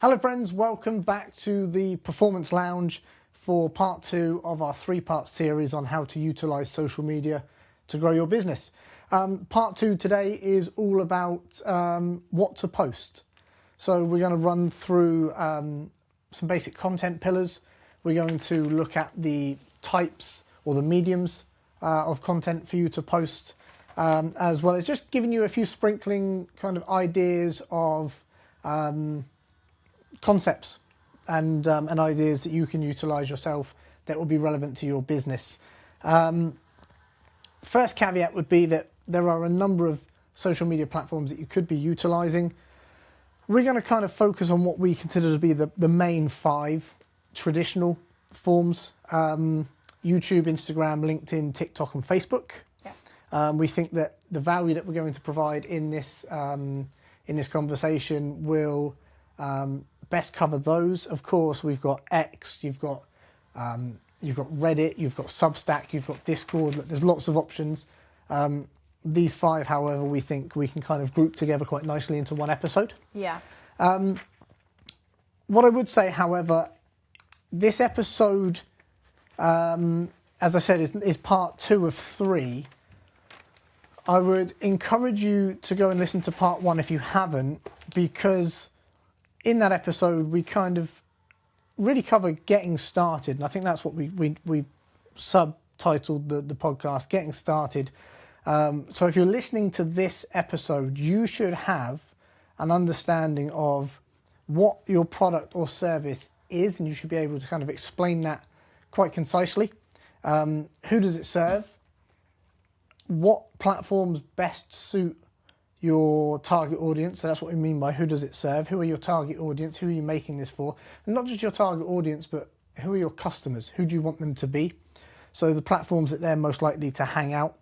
Hello friends, welcome back to the Performance Lounge for part 2 of our 3-part series on how to utilise social media to grow your business. Part 2 today is all about what to post. So we're going to run through some basic content pillars. We're going to look at the types or the mediums of content for you to post, as well as just giving you a few sprinkling kind of ideas of concepts and ideas that you can utilise yourself that will be relevant to your business. First caveat would be that there are a number of social media platforms that you could be utilising. We're going to kind of focus on what we consider to be the main 5 traditional forms: YouTube, Instagram, LinkedIn, TikTok and Facebook. Yeah. We think that the value that we're going to provide in this conversation will best cover those. Of course, we've got X, you've got Reddit, you've got Substack, you've got Discord. There's lots of options. These 5, however, we think we can kind of group together quite nicely into one episode. Yeah. What I would say, however, this episode, as I said, is part 2 of 3. I would encourage you to go and listen to part 1 if you haven't, because in that episode we kind of really cover getting started, and I think that's what we subtitled the podcast, Getting Started. So if you're listening to this episode, you should have an understanding of what your product or service is, and you should be able to kind of explain that quite concisely. Who does it serve? What platforms best suit your target audience? So that's what we mean by who does it serve. Who are your target audience? Who are you making this for? And not just your target audience, but who are your customers? Who do you want them to be? So the platforms that they're most likely to hang out.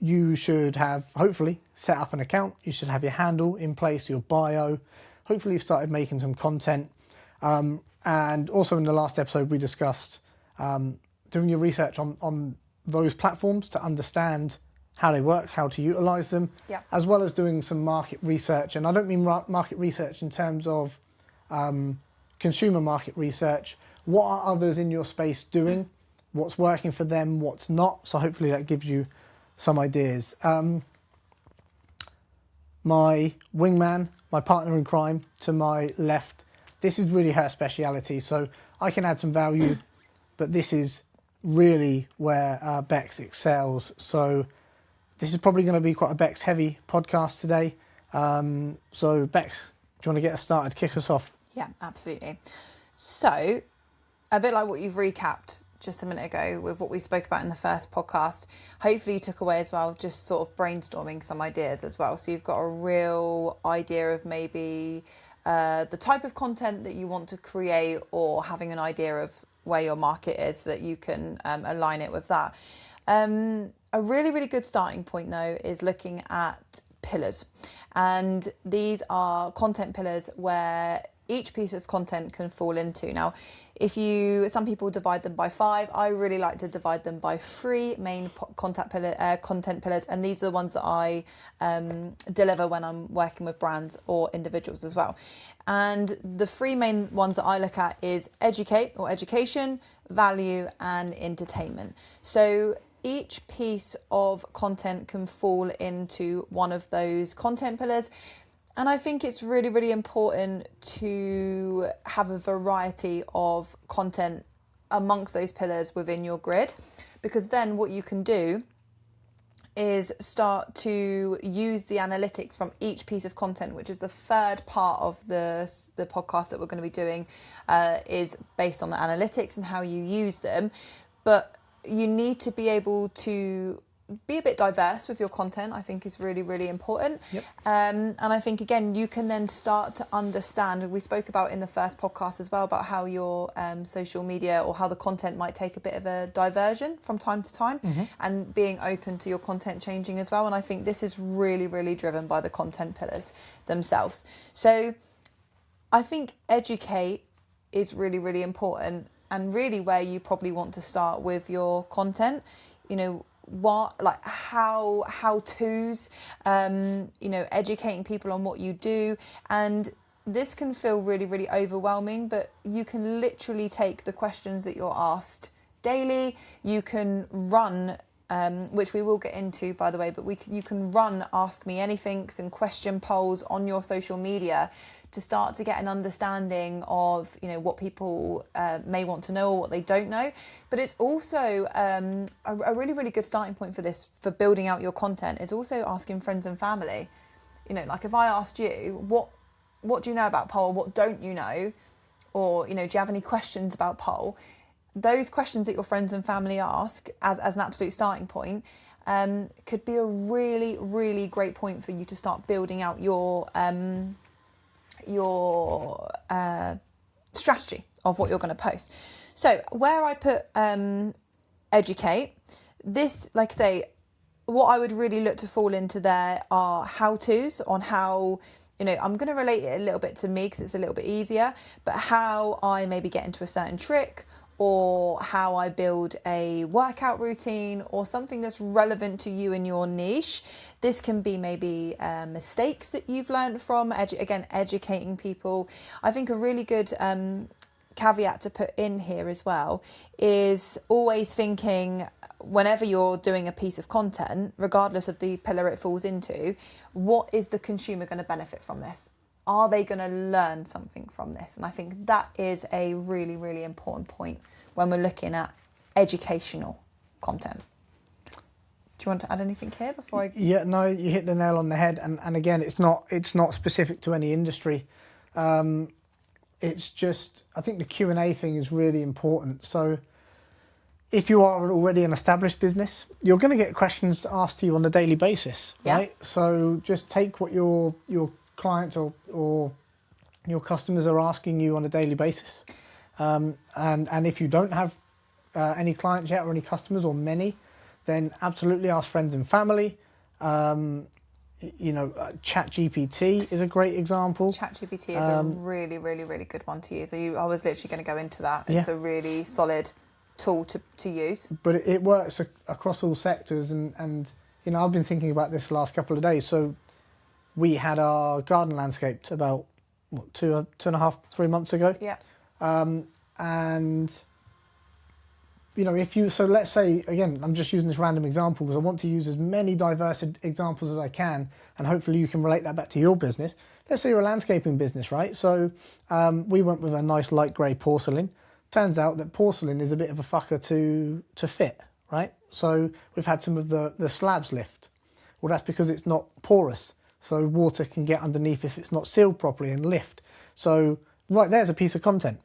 You should have hopefully set up an account. You should have your handle in place, your bio. Hopefully you've started making some content. And also in the last episode we discussed doing your research on those platforms to understand how they work, how to utilise them, yeah, as well as doing some market research. And I don't mean market research in terms of consumer market research. What are others in your space doing? What's working for them? What's not? So hopefully that gives you some ideas. My wingman, my partner in crime to my left, this is really her speciality. So I can add some value, but this is really where Bex excels. So this is probably going to be quite a Bex heavy podcast today. So Bex, do you want to get us started? Kick us off. Yeah, absolutely. So a bit like what you've recapped just a minute ago with what we spoke about in the first podcast, hopefully you took away as well just sort of brainstorming some ideas as well. So you've got a real idea of maybe the type of content that you want to create, or having an idea of where your market is so that you can align it with that. A really, really good starting point though is looking at pillars, and these are content pillars where each piece of content can fall into. Now, some people divide them by 5. I really like to divide them by 3 main content pillars, and these are the ones that I deliver when I'm working with brands or individuals as well. And the 3 main ones that I look at is educate or education, value, and entertainment. So each piece of content can fall into one of those content pillars. And I think it's really, really important to have a variety of content amongst those pillars within your grid, because then what you can do is start to use the analytics from each piece of content, which is the 3rd part of the podcast that we're going to be doing, is based on the analytics and how you use them. But you need to be able to be a bit diverse with your content. I think is really, really important. Yep. And I think, again, you can then start to understand, we spoke about in the first podcast as well, about how your social media or how the content might take a bit of a diversion from time to time, and being open to your content changing as well. And I think this is really, really driven by the content pillars themselves. So I think educate is really, really important, and really where you probably want to start with your content. You know, how-tos, educating people on what you do, and this can feel really, really overwhelming, but you can literally take the questions that you're asked daily. You can run, which we will get into, by the way, but you can run Ask Me Anythings and question polls on your social media to start to get an understanding of, you know, what people may want to know or what they don't know. But it's also a really, really good starting point for this, for building out your content, is also asking friends and family. You know, like if I asked you, what do you know about pole? What don't you know? Or, you know, do you have any questions about pole? Those questions that your friends and family ask as an absolute starting point could be a really, really great point for you to start building out your strategy of what you're going to post. So where I put educate, this, like I say, what I would really look to fall into there are how-tos on how, you know, I'm going to relate it a little bit to me because it's a little bit easier, but how I maybe get into a certain trick, or how I build a workout routine, or something that's relevant to you in your niche. This can be maybe mistakes that you've learned from, again, educating people. I think a really good caveat to put in here as well is always thinking, whenever you're doing a piece of content, regardless of the pillar it falls into, what is the consumer going to benefit from this? Are they going to learn something from this? And I think that is a really, really important point when we're looking at educational content. Do you want to add anything here before I... Yeah, no, you hit the nail on the head. And again, it's not specific to any industry. It's just, I think the Q&A thing is really important. So if you are already an established business, you're going to get questions asked to you on a daily basis, right? Yeah. So just take what your clients or your customers are asking you on a daily basis. And if you don't have any clients yet or any customers or many, then absolutely ask friends and family. ChatGPT is a great example. ChatGPT is a really, really, really good one to use. I was literally going to go into that. It's a really solid tool to use. But it works across all sectors. And you know, I've been thinking about this the last couple of days. So we had our garden landscaped about, 2.5, 3 months ago. Yeah. And, you know, so let's say, again, I'm just using this random example because I want to use as many diverse examples as I can, and hopefully you can relate that back to your business. Let's say you're a landscaping business, right? So we went with a nice light grey porcelain. Turns out that porcelain is a bit of a fucker to fit, right? So we've had some of the slabs lift. Well, that's because it's not porous. So water can get underneath if it's not sealed properly and lift. So right there's a piece of content.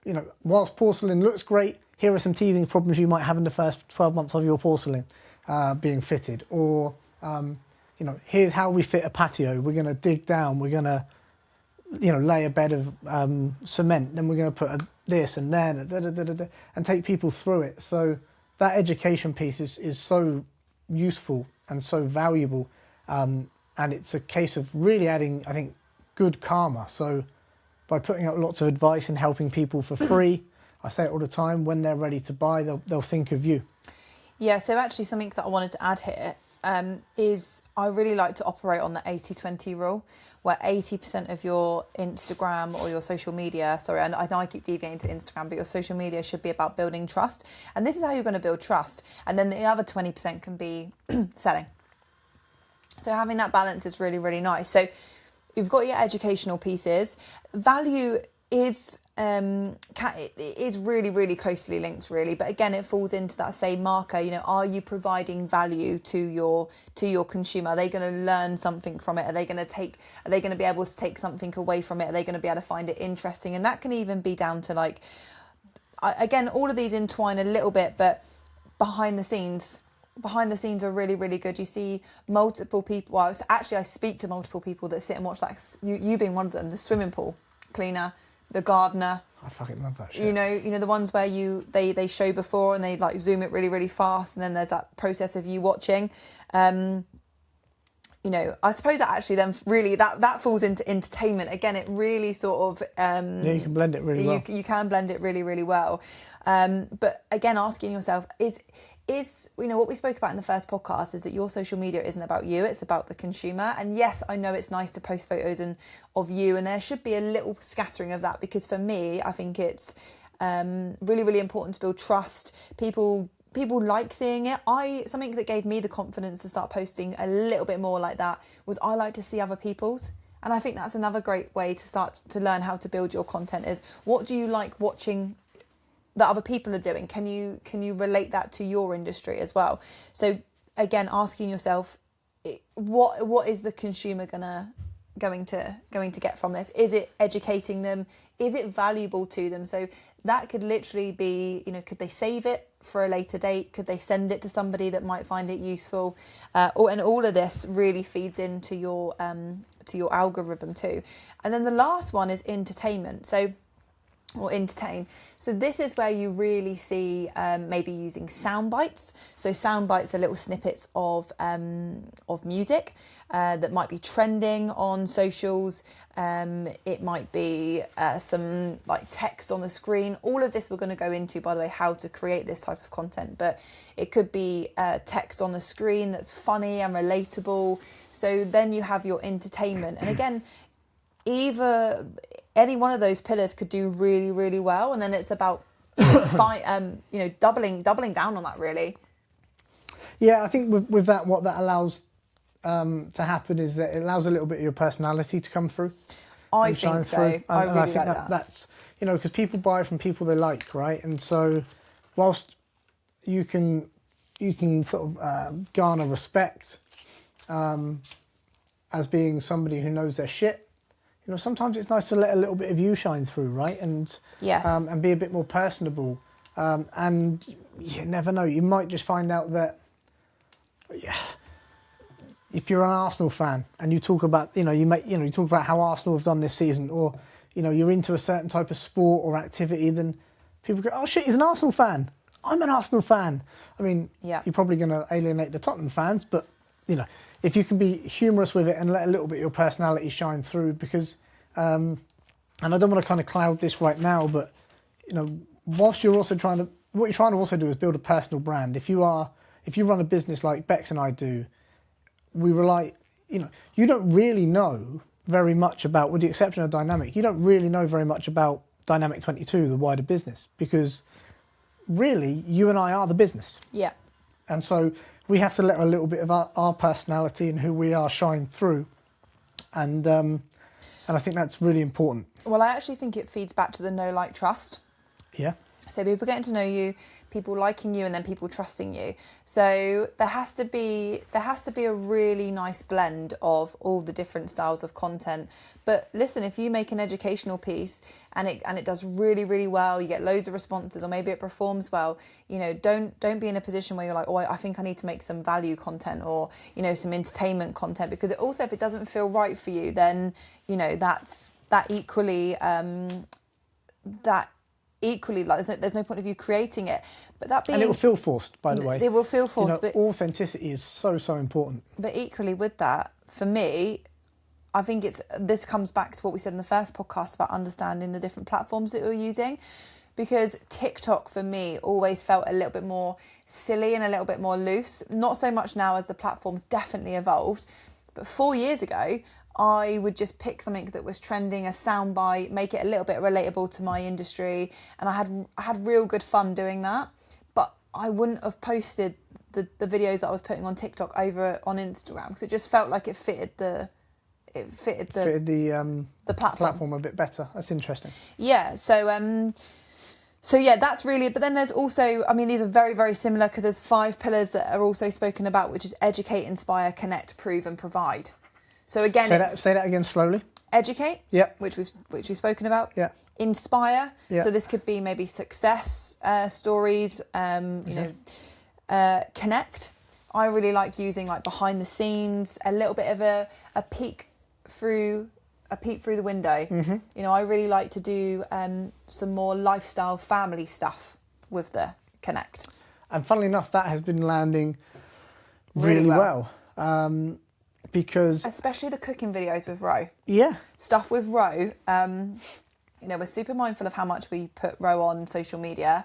You know, whilst porcelain looks great, here are some teething problems you might have in the first 12 months of your porcelain being fitted. Or, you know, here's how we fit a patio. We're going to dig down. We're going to, you know, lay a bed of cement. Then we're going to put this and then and take people through it. So that education piece is so useful and so valuable. And it's a case of really adding, I think, good karma. So by putting out lots of advice and helping people for free, I say it all the time, when they're ready to buy, they'll think of you. Yeah, so actually something that I wanted to add here is I really like to operate on the 80-20 rule, where 80% of your Instagram or your social media, and I know I keep deviating to Instagram, but your social media should be about building trust. And this is how you're going to build trust. And then the other 20% can be selling. So having that balance is really, really nice. So you've got your educational pieces. Value is really, really closely linked, really. But again, it falls into that same marker. You know, are you providing value to your consumer? Are they going to learn something from it? Are they going to be able to take something away from it? Are they going to be able to find it interesting? And that can even be down to, like, again, all of these entwine a little bit, but behind the scenes are really, really good. You see multiple people. Well, actually, I speak to multiple people that sit and watch, like you being one of them, the swimming pool cleaner, the gardener. I fucking love that shit. You know the ones where they show before and they like zoom it really, really fast, and then there's that process of you watching. You know, I suppose that actually then really that falls into entertainment. Again, it really sort of... you can blend it really well. You can blend it really, really well. But again, asking yourself, is, what we spoke about in the first podcast is that your social media isn't about you, it's about the consumer. And yes, I know it's nice to post photos of you, and there should be a little scattering of that, because for me, I think it's really, really important to build trust. People like seeing it. Something that gave me the confidence to start posting a little bit more like that was I like to see other people's. And I think that's another great way to start to learn how to build your content is, what do you like watching that other people are doing? Can you relate that to your industry as well? So again, asking yourself, what is the consumer going to get from this? Is it educating them? Is it valuable to them? So that could literally be, could they save it for a later date? Could they send it to somebody that might find it useful? And all of this really feeds into your algorithm too. And then the last one is entertainment. Or entertain. So this is where you really see maybe using sound bites. So sound bites are little snippets of music that might be trending on socials. It might be some like text on the screen. All of this we're going to go into, by the way, how to create this type of content. But it could be text on the screen that's funny and relatable. So then you have your entertainment. And again, either any one of those pillars could do really, really well, and then it's about doubling down on that, really. Yeah, I think with that, what that allows to happen is that it allows a little bit of your personality to come through. I think so. And I think that's because people buy from people they like, right? And so, whilst you can sort of garner respect as being somebody who knows their shit. Sometimes it's nice to let a little bit of you shine through, right? And yes, and be a bit more personable. And you never know, you might just find out that, if you're an Arsenal fan and you talk about, you talk about how Arsenal have done this season, or you're into a certain type of sport or activity, then people go, "Oh shit, he's an Arsenal fan. I'm an Arsenal fan." I mean, yeah, you're probably going to alienate the Tottenham fans, but if you can be humorous with it and let a little bit of your personality shine through, because, and I don't want to kind of cloud this right now, but, whilst you're also what you're trying to also do is build a personal brand. If you run a business like Bex and I do, we rely, you don't really know very much about, with the exception of Dynamic, you don't really know very much about Dynamic 22, the wider business, because really you and I are the business. Yeah. And so we have to let a little bit of our personality and who we are shine through. And I think that's really important. Well, I actually think it feeds back to the know, like, trust. Yeah. So people getting to know you, people liking you, and then people trusting you. So there has to be a really nice blend of all the different styles of content. But listen, if you make an educational piece and it does really, really well, you get loads of responses, or maybe it performs well, don't be in a position where you're like, oh, I think I need to make some value content, or some entertainment content, because it also, if it doesn't feel right for you, then that's equally like there's no point of you creating it. But that being, and it will feel forced, by the way. It will feel forced. But authenticity is so important. But equally with that, for me, I think this comes back to what we said in the first podcast about understanding the different platforms that you're using. Because TikTok for me always felt a little bit more silly and a little bit more loose. Not so much now, as the platform's definitely evolved. But 4 years ago, I would just pick something that was trending, a soundbite, make it a little bit relatable to my industry, and I had real good fun doing that. But I wouldn't have posted the videos that I was putting on TikTok over on Instagram, because it just felt like it fitted the platform a bit better. That's interesting. Yeah. So yeah, that's really. But then there's also, these are very, very similar, because there's 5 pillars that are also spoken about, which is educate, inspire, connect, prove, and provide. So again, say that again slowly. Educate. Yeah. Which we've spoken about. Yeah. Inspire. Yeah. So this could be maybe success stories. Connect. I really like using like behind the scenes, a little bit of a peek through the window. Mm-hmm. I really like to do some more lifestyle family stuff with the Connect. And funnily enough, that has been landing really well. Because especially the cooking videos with Ro. Yeah. Stuff with Ro. We're super mindful of how much we put Ro on social media.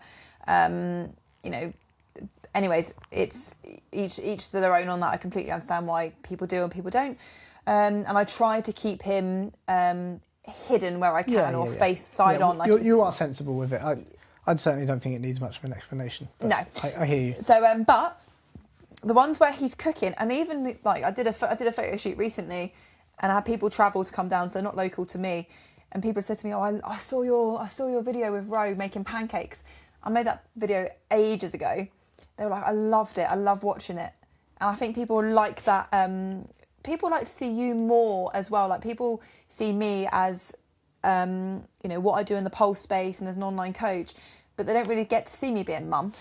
anyways, it's each to their own on that. I completely understand why people do and people don't. And I try to keep him hidden where I can, or face side on. Like you are sensible with it. I certainly don't think it needs much of an explanation. But no, I hear you. So, but the ones where he's cooking, and even like I did a photo shoot recently, and I had people travel to come down, so not local to me, and people said to me, "Oh, I saw your video with Ro making pancakes. I made that video ages ago." They were like, "I loved it. I love watching it," and I think people like that. People like to see you more as well. Like people see me as, what I do in the pole space and as an online coach, but they don't really get to see me being mum.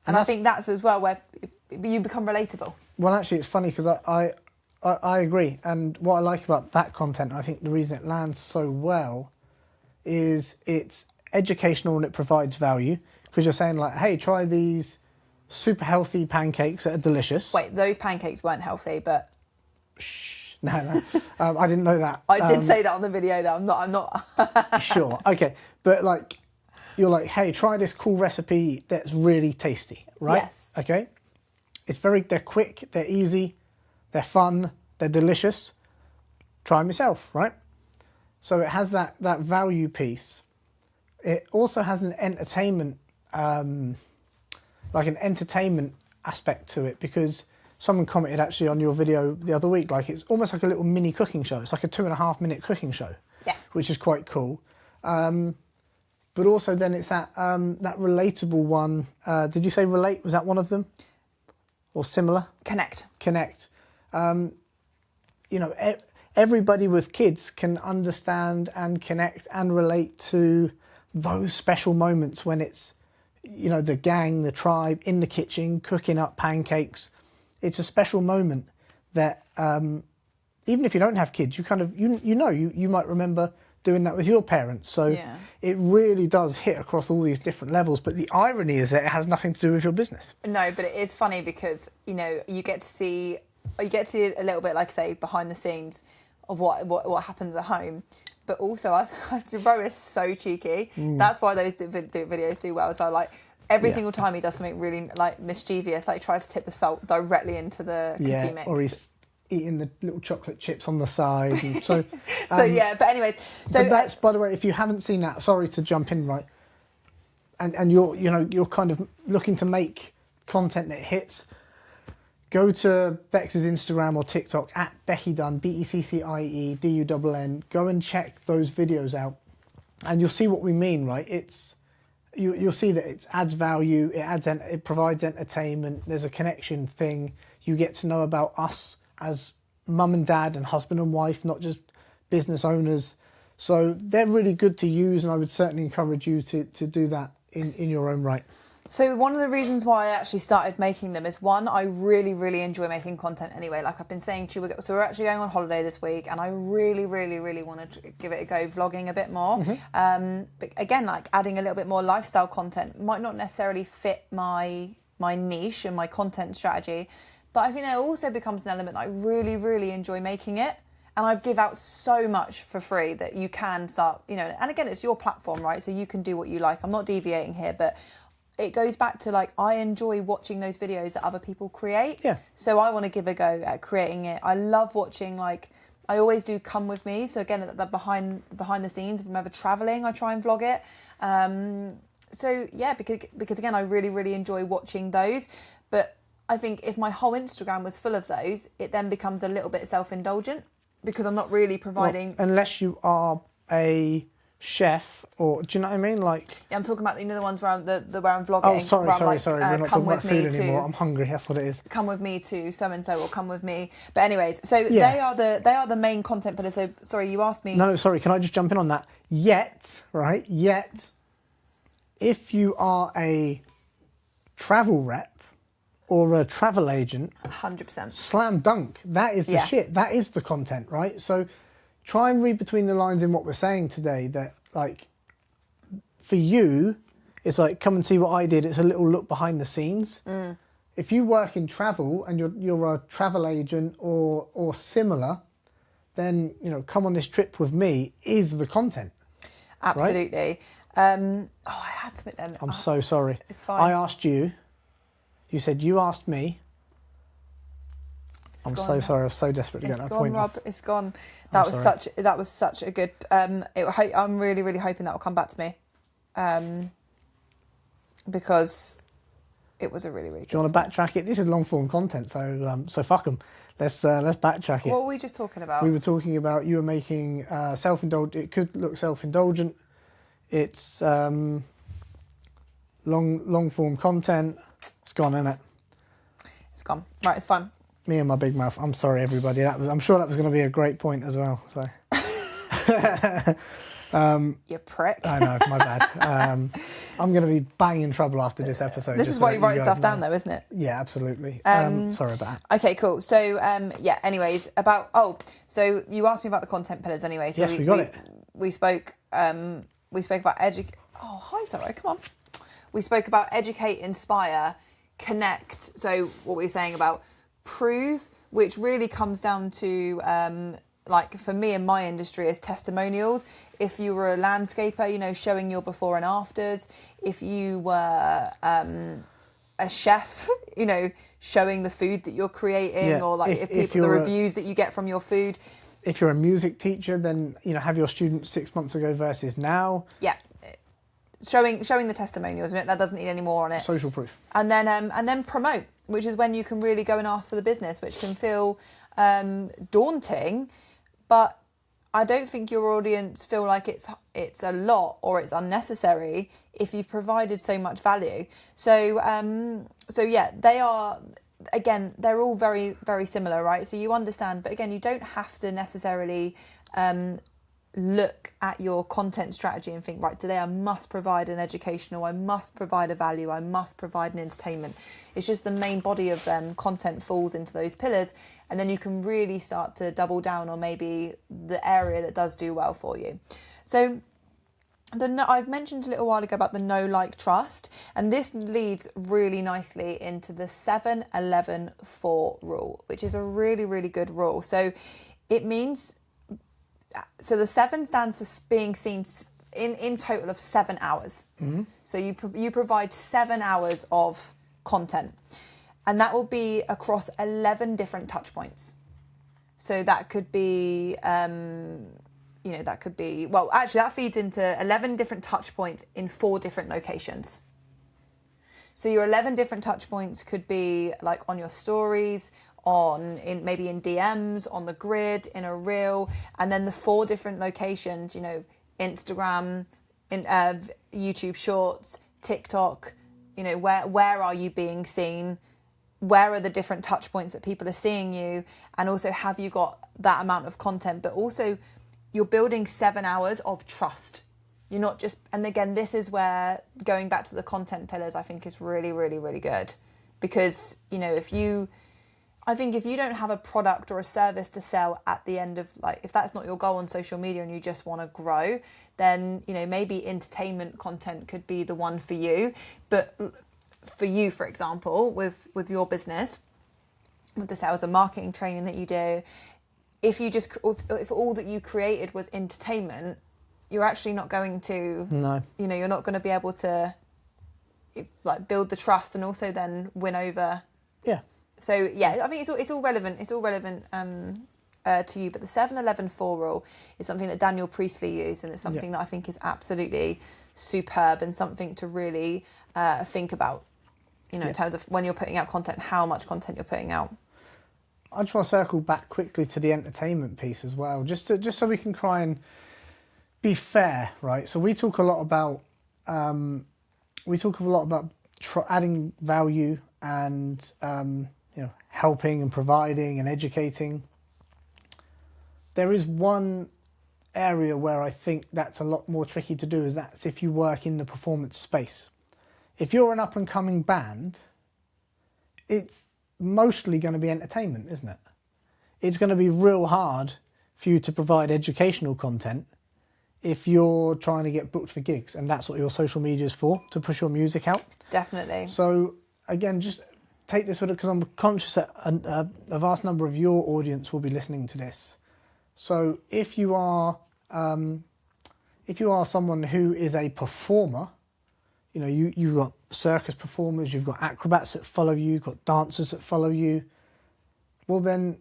And I think that's as well where you become relatable. Well, actually, it's funny because I agree. And what I like about that content, I think the reason it lands so well is it's educational and it provides value. Because you're saying like, hey, try these super healthy pancakes that are delicious. Wait, those pancakes weren't healthy, but... Shh. No. I didn't know that. I did say that on the video though. I'm not. Sure. Okay. But like, you're like, hey, try this cool recipe that's really tasty, right? Yes. Okay. They're quick, they're easy, they're fun, they're delicious. Try them yourself, right? So it has that value piece. It also has an entertainment, aspect to it, because someone commented actually on your video the other week, like it's almost like a little mini cooking show. It's like a 2.5 minute cooking show, yeah, which is quite cool. But also then it's that relatable one. Did you say relate? Was that one of them? Or similar? Connect. Everybody with kids can understand and connect and relate to those special moments when it's, the gang, the tribe in the kitchen cooking up pancakes. It's a special moment that even if you don't have kids, you might remember doing that with your parents. So it really does hit across all these different levels. But the irony is that it has nothing to do with your business. No, but it is funny because, you get to see a little bit, like I say, behind the scenes of what happens at home. But also, Ro is so cheeky. That's why those videos do well. So like every single time he does something really like mischievous, like tries to tip the salt directly into the cookie mix. Or he's eating the little chocolate chips on the side. And so, but anyways. So but that's, by the way, if you haven't seen that, sorry to jump in, right? And you're kind of looking to make content that hits. Go to Bex's Instagram or TikTok at Becky Dunn, BECCIE DUNN. Go and check those videos out, and you'll see what we mean, right? You'll see that it adds value, it provides entertainment. There's a connection thing. You get to know about us as mum and dad and husband and wife, not just business owners. So they're really good to use, and I would certainly encourage you to do that in your own right. So one of the reasons why I actually started making them is, one, I really, really enjoy making content anyway. Like I've been saying to you, so we're actually going on holiday this week, and I really, really, really want to give it a go, vlogging a bit more. But again, like adding a little bit more lifestyle content might not necessarily fit my niche and my content strategy, but I think there also becomes an element that I really, really enjoy making it. And I give out so much for free that you can start, and again, it's your platform, right? So you can do what you like. I'm not deviating here, but it goes back to like, I enjoy watching those videos that other people create. Yeah. So I want to give a go at creating it. I love watching, like, I always do Come With Me. So again, the behind the scenes, if I'm ever traveling, I try and vlog it. So yeah, because again, I really, really enjoy watching those. But I think if my whole Instagram was full of those, it then becomes a little bit self-indulgent because I'm not really providing... Well, unless you are a chef, or do you know what I mean? Like, yeah, I'm talking about the ones where I'm where I'm vlogging. Oh, sorry. We're not talking about food anymore. I'm hungry. That's what it is. Come with me to so and so, or come with me. But anyways, so they are the main content pillars. So sorry, you asked me. No, sorry. Can I just jump in on that? Yet, if you are a travel rep or a travel agent, 100%, slam dunk. That is the shit. That is the content, right? So try and read between the lines in what we're saying today, that like for you it's like, come and see what I did. It's a little look behind the scenes. If you work in travel and you're a travel agent or similar, then come on this trip with me is the content. Absolutely. Right? I had to admit then. I'm so sorry. It's fine. I asked you You said you asked me. I'm so sorry. I was so desperate to get that point. Rob. It's gone. That was such a good. I'm really, really hoping that will come back to me, because it was a really, really good. Do you want to backtrack it? This is long form content, so fuck them. Let's backtrack it. What were we just talking about? We were talking about you were making self-indulgent. It could look self-indulgent. It's long form content. It's gone, isn't it? It's gone. Right, it's fine. Me and my big mouth. I'm sorry, everybody. I'm sure that was going to be a great point as well. So. You prick. I know, my bad. I'm going to be banging trouble after this episode. This is why you write stuff down, though, isn't it? Yeah, absolutely. Sorry about that. Okay, cool. So, anyways, so you asked me about the content pillars anyway. So yes, we got it. We spoke about Oh, hi, sorry, come on. We spoke about educate, inspire, connect. So what we were saying about prove, which really comes down to, like for me in my industry, is testimonials. If you were a landscaper, showing your before and afters. If you were a chef, showing the food that you're creating, or like if the reviews that you get from your food. If you're a music teacher, then have your students 6 months ago versus now. Yeah, showing the testimonials. That doesn't need any more on it. Social proof. And then promote, which is when you can really go and ask for the business, which can feel daunting, but I don't think your audience feel like it's a lot or it's unnecessary if you've provided so much value. So yeah, they are. Again, they're all very, very similar, right? So you understand, but again, you don't have to necessarily look at your content strategy and think, right, today I must provide an educational, I must provide a value, I must provide an entertainment. It's just the main body of content falls into those pillars, and then you can really start to double down on maybe the area that does do well for you. So I mentioned a little while ago about the know, like, trust, and this leads really nicely into the 7-11-4 rule, which is a really, really good rule. So it means, so the 7 stands for being seen in total of 7 hours. Mm-hmm. So you provide 7 hours of content, and that will be across 11 different touch points. So that could be that feeds into 11 different touch points in 4 different locations. So your 11 different touch points could be like on your stories, maybe in DMs, on the grid, in a reel, and then the 4 different locations, Instagram, YouTube Shorts, TikTok, where are you being seen? Where are the different touch points that people are seeing you? And also, have you got that amount of content? But also, you're building 7 hours of trust. You're not just, and again, this is where going back to the content pillars, I think is really, really, really good. Because, if you don't have a product or a service to sell at the end of, like, if that's not your goal on social media and you just want to grow, then, maybe entertainment content could be the one for you. But for you, for example, with your business, with the sales and marketing training that you do, if all that you created was entertainment, you're actually not going to, you're not going to be able to like build the trust and also then win over. Yeah. So yeah, I think it's all relevant. It's all relevant to you. But the 7-11-4 rule is something that Daniel Priestley used, and it's something that I think is absolutely superb and something to really think about. In terms of when you're putting out content, how much content you're putting out. I just want to circle back quickly to the entertainment piece as well, just so we can try and be fair, right? So we talk a lot about adding value and helping and providing and educating. There is one area where I think that's a lot more tricky to do, is that's if you work in the performance space. If you're an up and coming band, it's mostly going to be entertainment, isn't it? It's going to be real hard for you to provide educational content if you're trying to get booked for gigs, and that's what your social media is for, to push your music out. Definitely. So again, just take this with it, because I'm conscious that a vast number of your audience will be listening to this. So if you are someone who is a performer, You know, you've got circus performers, you've got acrobats that follow you, you've got dancers that follow you. Well then,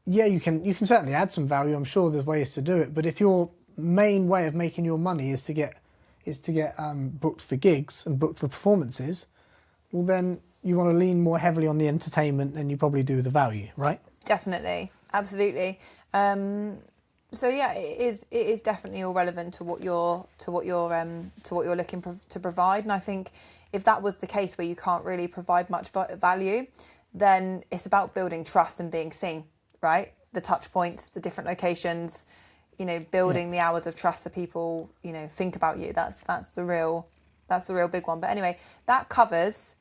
yeah, you can certainly add some value. I'm sure there's ways to do it. But if your main way of making your money is to get booked for gigs and booked for performances, well then you want to lean more heavily on the entertainment than you probably do the value, right? Definitely, absolutely. So yeah, it is definitely all relevant to what you're looking to provide. And I think if that was the case where you can't really provide much value, then it's about building trust and being seen, right? The touch points, the different locations, you know, building the hours of trust so people, you know, think about you. That's the real big one. But anyway, that covers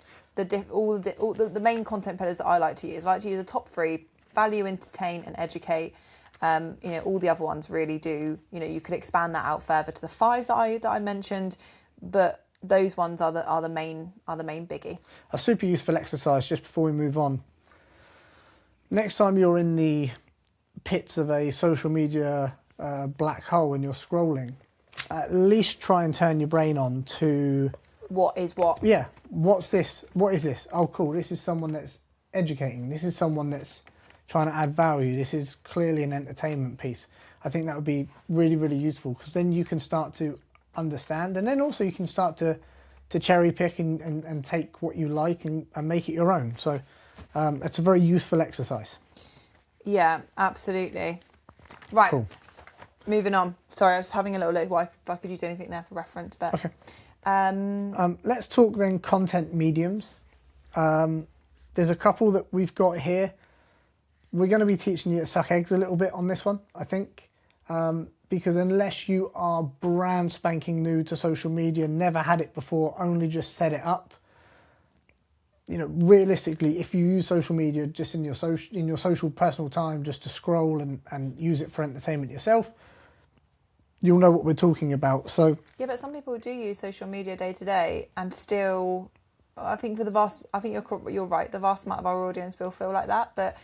all the main content pillars that I like to use. I like to use the top 3: value, entertain, and educate. You know, all the other ones really do. You know, you could expand that out further to the 5 that I mentioned, but those ones are the main biggie. A super useful exercise just before we move on. Next time you're in the pits of a social media black hole and you're scrolling, at least try and turn your brain on to what is what. Yeah, what's this? What is this? Oh, cool. This is someone that's educating. This is someone that's trying to add value. This is clearly an entertainment piece. I think that would be really, really useful, because then you can start to understand, and then also you can start to cherry pick and take what you like and make it your own. So it's a very useful exercise. Yeah, absolutely. Right. Cool. Moving on. Sorry, I was having a little look. Why if I could use anything there for reference, but okay. Let's talk then content mediums. There's a couple that we've got here. We're going to be teaching you to suck eggs a little bit on this one, I think, because unless you are brand spanking new to social media, never had it before, only just set it up, you know, realistically, if you use social media just in your social personal time, just to scroll and use it for entertainment yourself, you'll know what we're talking about. So yeah, but some people do use social media day to day, and still, I think you're right. The vast amount of our audience will feel like that, but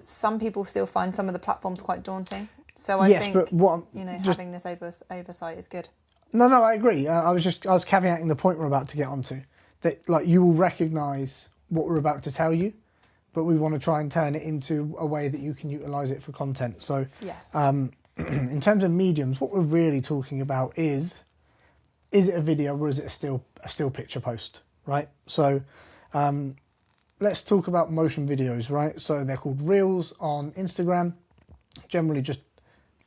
some people still find some of the platforms quite daunting. So I think but having this oversight is good. No, I agree. I was caveating the point we're about to get onto. That like you will recognise what we're about to tell you, but we want to try and turn it into a way that you can utilise it for content. So yes. In terms of mediums, what we're really talking about is it a video or is it a still picture post, right? So let's talk about motion videos, right? So they're called Reels on Instagram, generally just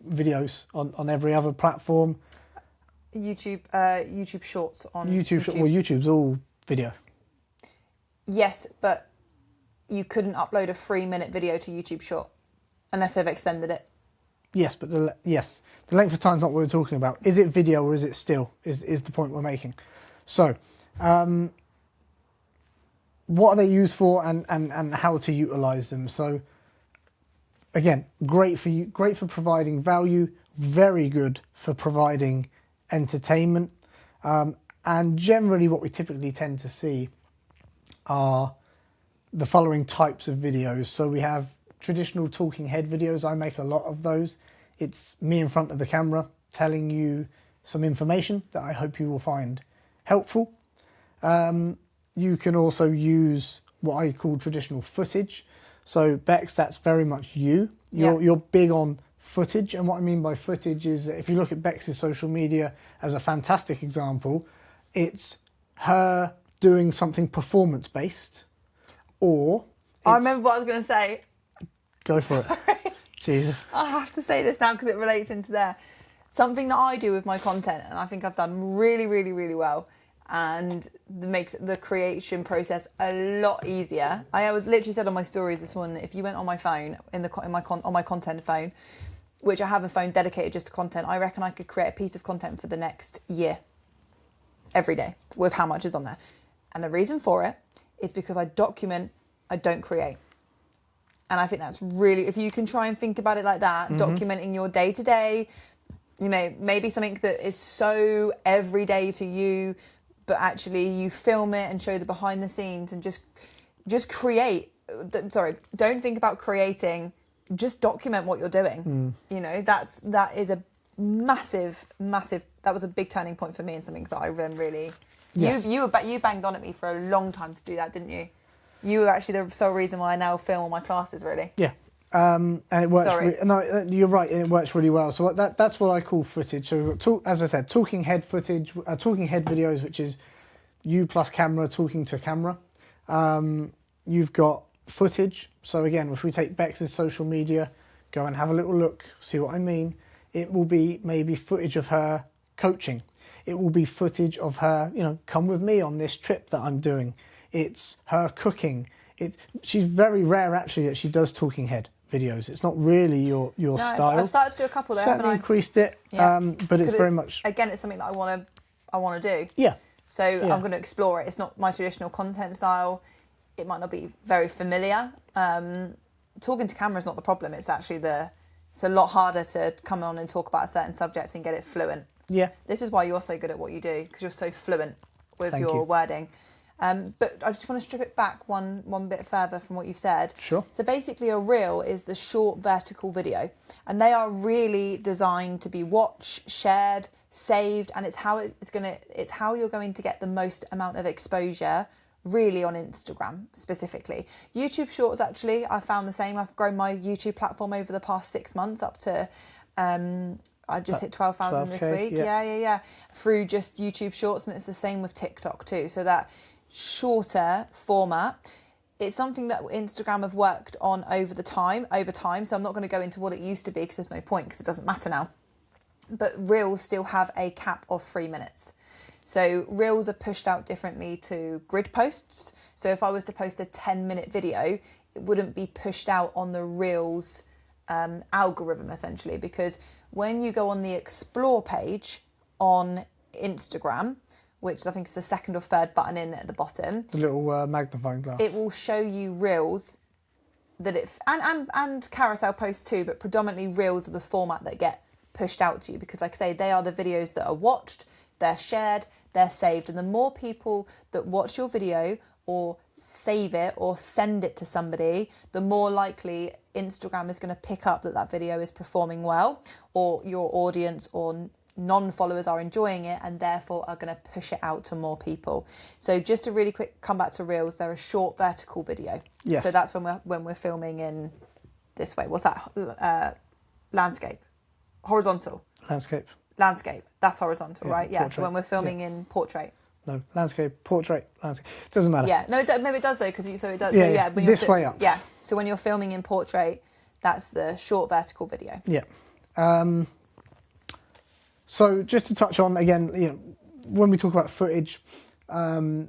videos on every other platform. YouTube Shorts on YouTube. Well, YouTube's all video. Yes, but you couldn't upload a 3-minute video to YouTube Short unless they've extended it. Yes, but the length of time is not what we're talking about. Is it video or is it still? Is the point we're making. So, what are they used for and how to utilise them? So, again, great for providing value, very good for providing entertainment, and generally what we typically tend to see are the following types of videos. So we have traditional talking head videos. I make a lot of those. It's me in front of the camera telling you some information that I hope you will find helpful. You can also use what I call traditional footage. So Bex, that's very much you. You're big on footage, and what I mean by footage is that if you look at Bex's social media as a fantastic example, it's her doing something performance based, or I remember what I was going to say. Go for it. Jesus. I have to say this now because it relates into there. Something that I do with my content, and I think I've done really, really, really well, and makes the creation process a lot easier. I was literally said on my stories this morning that if you went on my phone on my content phone, which I have a phone dedicated just to content, I reckon I could create a piece of content for the next year, every day, with how much is on there. And the reason for it is because I document, I don't create. And I think that's really, if you can try and think about it like that, documenting your day to day, you know, maybe something that is so everyday to you, but actually you film it and show the behind the scenes and just create. Sorry, don't think about creating. Just document what you're doing. You know, that is a massive. That was a big turning point for me and something that I then really Yes. You banged on at me for a long time to do that, didn't you? You were actually the sole reason why I now film all my classes, really. Yeah. And it works. Sorry. No, you're right. It works really well. So that's what I call footage. So we've got as I said, talking head footage, talking head videos, which is you plus camera talking to camera. You've got footage. So again, if we take Bex's social media, go and have a little look, see what I mean. It will be maybe footage of her coaching. It will be footage of her, come with me on this trip that I'm doing. It's her cooking. She's very rare actually that she does talking head videos. It's not really your style. I've started to do a couple there, Certainly haven't I? increased it, Yeah. but it's very much. Again, it's something that I want to do. Yeah. So Yeah. I'm going to explore it. It's not my traditional content style. It might not be very familiar. Talking to camera is not the problem. It's actually it's a lot harder to come on and talk about a certain subject and get it fluent. Yeah. This is why you're so good at what you do, because you're so fluent with Thank your you. wording. But I just want to strip it back one bit further from what you've said. Sure. So basically a reel is the short vertical video, and they are really designed to be watched, shared, saved, and it's how you're going to get the most amount of exposure really on Instagram specifically. YouTube Shorts, actually, I found the same. I've grown my YouTube platform over the past 6 months up to I just hit 12,000 this 12K, week. yeah. Yeah. Through just YouTube Shorts, and it's the same with TikTok too. So that shorter format, it's something that Instagram have worked on over time. So I'm not going to go into what it used to be because there's no point, because it doesn't matter now. But Reels still have a cap of 3 minutes. So Reels are pushed out differently to grid posts. So if I was to post a 10-minute video, it wouldn't be pushed out on the Reels algorithm, essentially, because when you go on the Explore page on Instagram, which I think is the second or third button in at the bottom, The little magnifying glass. it will show you Reels that and carousel posts too, but predominantly Reels are the format that get pushed out to you, because like I say, they are the videos that are watched, they're shared, they're saved, and the more people that watch your video or save it or send it to somebody, the more likely Instagram is going to pick up that video is performing well, or your audience or non-followers are enjoying it and therefore are going to push it out to more people. So just a really quick come back to Reels, they're a short vertical video. Yes. So that's when we're filming in this way. What's that? Landscape. Horizontal. Landscape. That's horizontal, Yeah, right? Yeah. portrait. So when we're filming in portrait. No, landscape, portrait, landscape. Doesn't matter. Yeah. No, maybe it does though, because so it does. Yeah, so, yeah. when This way up. Yeah. So when you're filming in portrait, that's the short vertical video. Yeah. So just to touch on again, when we talk about footage videos,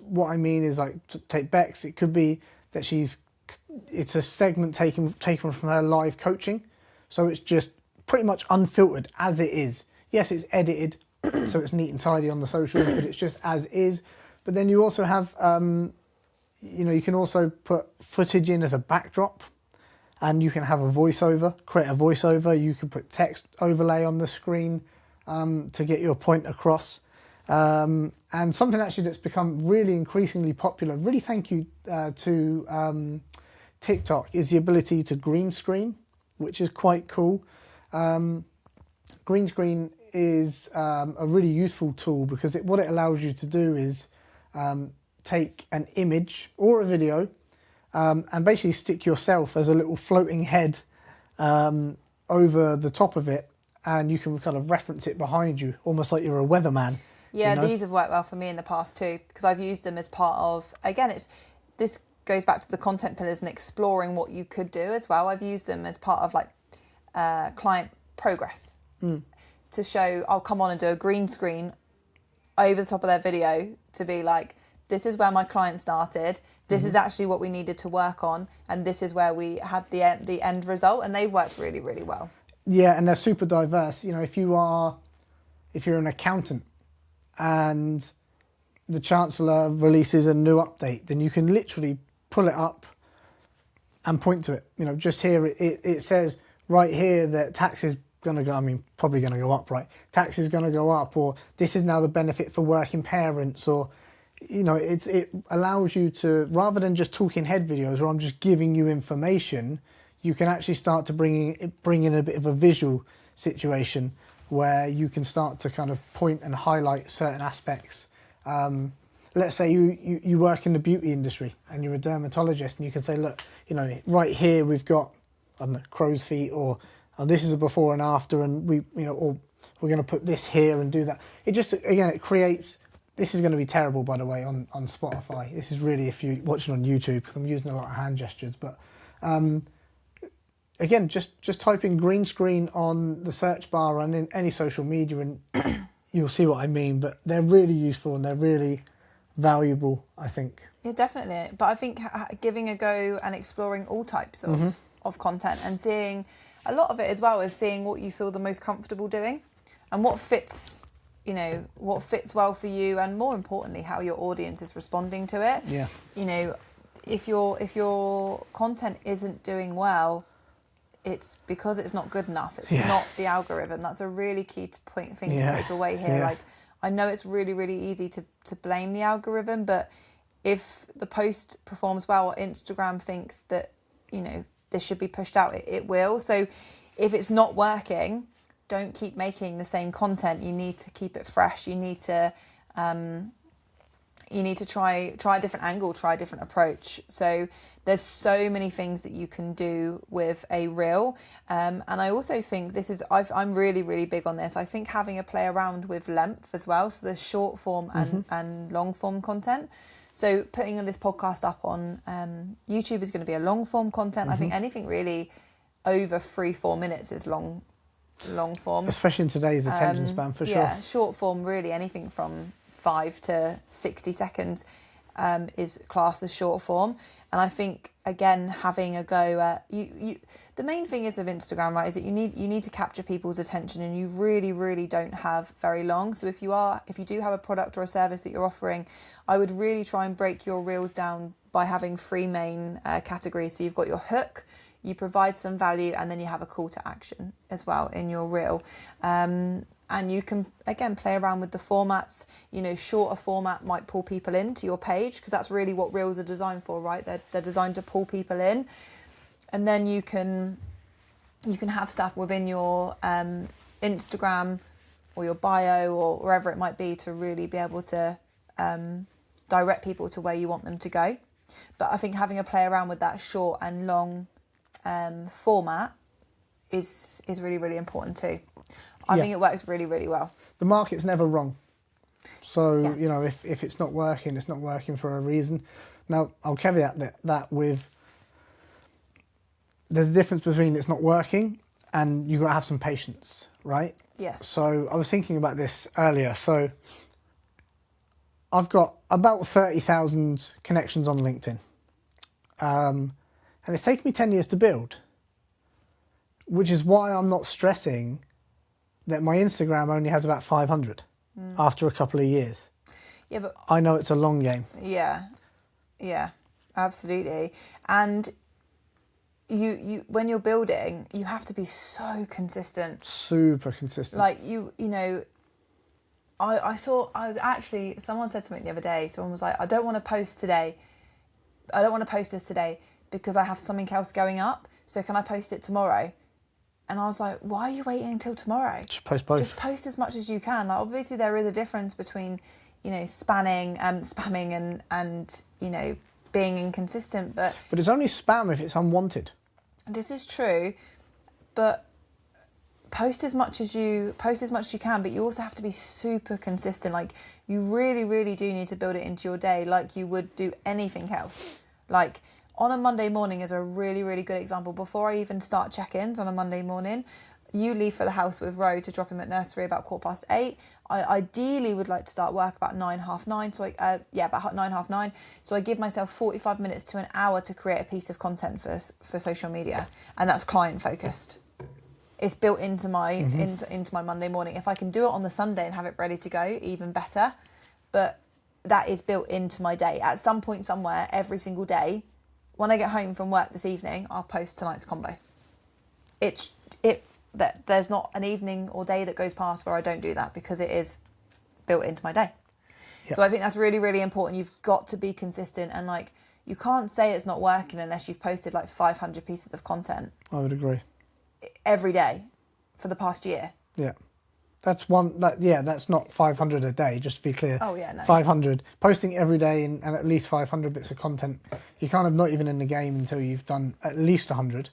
what I mean is, like, to take Bex, it could be that it's a segment taken from her live coaching, so it's just pretty much unfiltered as it is. Yes, it's edited, so it's neat and tidy on the socials, but it's just as is. But then you also have, you can also put footage in as a backdrop, and you can have a voiceover, create a voiceover. You can put text overlay on the screen to get your point across. And something actually that's become really increasingly popular, really thank you to TikTok, is the ability to green screen, which is quite cool. Green screen is a really useful tool, because what it allows you to do is take an image or a video and basically stick yourself as a little floating head over the top of it, and you can kind of reference it behind you, almost like you're a weatherman. Yeah, these have worked well for me in the past too, because I've used them as part of, again, this goes back to the content pillars and exploring what you could do as well. I've used them as part of like client progress to show, I'll come on and do a green screen over the top of their video to be like, this is where my client started, this is actually what we needed to work on, and this is where we had the end result, and they worked really, really well. Yeah, and they're super diverse. If you're an accountant and the Chancellor releases a new update, then you can literally pull it up and point to it. Just here it says right here that tax is going to go, probably going to go up, right? Tax is going to go up, or this is now the benefit for working parents, or, it allows you to, rather than just talking head videos where I'm just giving you information, you can actually start to bring in a bit of a visual situation. where you can start to kind of point and highlight certain aspects. Let's say you work in the beauty industry and you're a dermatologist, and you can say, look, you know, right here we've got, I don't know, crow's feet, or this is a before and after, and or we're going to put this here and do that. It just, again, it creates. This is going to be terrible, by the way, on Spotify. This is really if you're watching on YouTube, because I'm using a lot of hand gestures. But again, just type in green screen on the search bar and in any social media, and you'll see what I mean. But they're really useful and they're really valuable, I think. Yeah, definitely. But I think giving a go and exploring all types of content, and seeing a lot of it as well as seeing what you feel the most comfortable doing and what fits, what fits well for you, and more importantly, how your audience is responding to it. Yeah. If your content isn't doing well, it's because it's not good enough. It's not the algorithm. That's a really key thing to take away here. Yeah. Like, I know it's really, really easy to blame the algorithm, but if the post performs well, or Instagram thinks that, this should be pushed out, it will. So if it's not working, don't keep making the same content. You need to keep it fresh. You need to try a different angle, try a different approach. So there's so many things that you can do with a reel. And I also think I'm really, really big on this. I think having a play around with length as well. So there's short form and long form content. So putting this podcast up on YouTube is going to be a long form content. I think anything really over 3-4 minutes is long form. Especially in today's attention span, for sure. Yeah, short form, really anything from 5 to 60 seconds is classed as short form. And I think, again, having a go at the main thing is with Instagram, right, is that you need to capture people's attention, and you really, really don't have very long. So if you do have a product or a service that you're offering, I would really try and break your reels down by having 3 main categories. So you've got your hook, you provide some value, and then you have a call to action as well in your reel. And you can, again, play around with the formats. Shorter format might pull people into your page, because that's really what reels are designed for, right? They're designed to pull people in. And then you can have stuff within your Instagram or your bio or wherever it might be, to really be able to direct people to where you want them to go. But I think having a play around with that short and long format is really, really important too. I think it works really, really well. The market's never wrong. So, if it's not working, it's not working for a reason. Now, I'll caveat that with, there's a difference between it's not working and you've got to have some patience, right? Yes. So I was thinking about this earlier. So I've got about 30,000 connections on LinkedIn. And it's taken me 10 years to build, which is why I'm not stressing that my Instagram only has about 500 after a couple of years. Yeah, but I know it's a long game. Yeah, absolutely. And you when you're building, you have to be so consistent. Super consistent. Like someone said something the other day. Someone was like, I don't want to post today. I don't want to post this today because I have something else going up. So can I post it tomorrow? And I was like, why are you waiting until tomorrow? Just post both. Just post as much as you can. Like, obviously there is a difference between, spamming and being inconsistent. But it's only spam if it's unwanted. This is true, but post as much as you can, but you also have to be super consistent. Like, you really, really do need to build it into your day like you would do anything else. Like, on a Monday morning is a really, really good example. Before I even start check-ins on a Monday morning, you leave for the house with Ro to drop him at nursery about 8:15. I ideally would like to start work about 9, half 9. So about 9, half 9. So I give myself 45 minutes to an hour to create a piece of content for social media, and that's client focused. It's built into my into my Monday morning. If I can do it on the Sunday and have it ready to go, even better. But that is built into my day. At some point somewhere, every single day, when I get home from work this evening, I'll post tonight's combo. There's not an evening or day that goes past where I don't do that, because it is built into my day. Yep. So I think that's really, really important. You've got to be consistent, and you can't say it's not working unless you've posted 500 pieces of content. I would agree. Every day for the past year. Yeah. That's one. That's not 500 a day. Just to be clear. Oh, yeah, no. 500 posting every day and at least 500 bits of content. You're kind of not even in the game until you've done at least 100.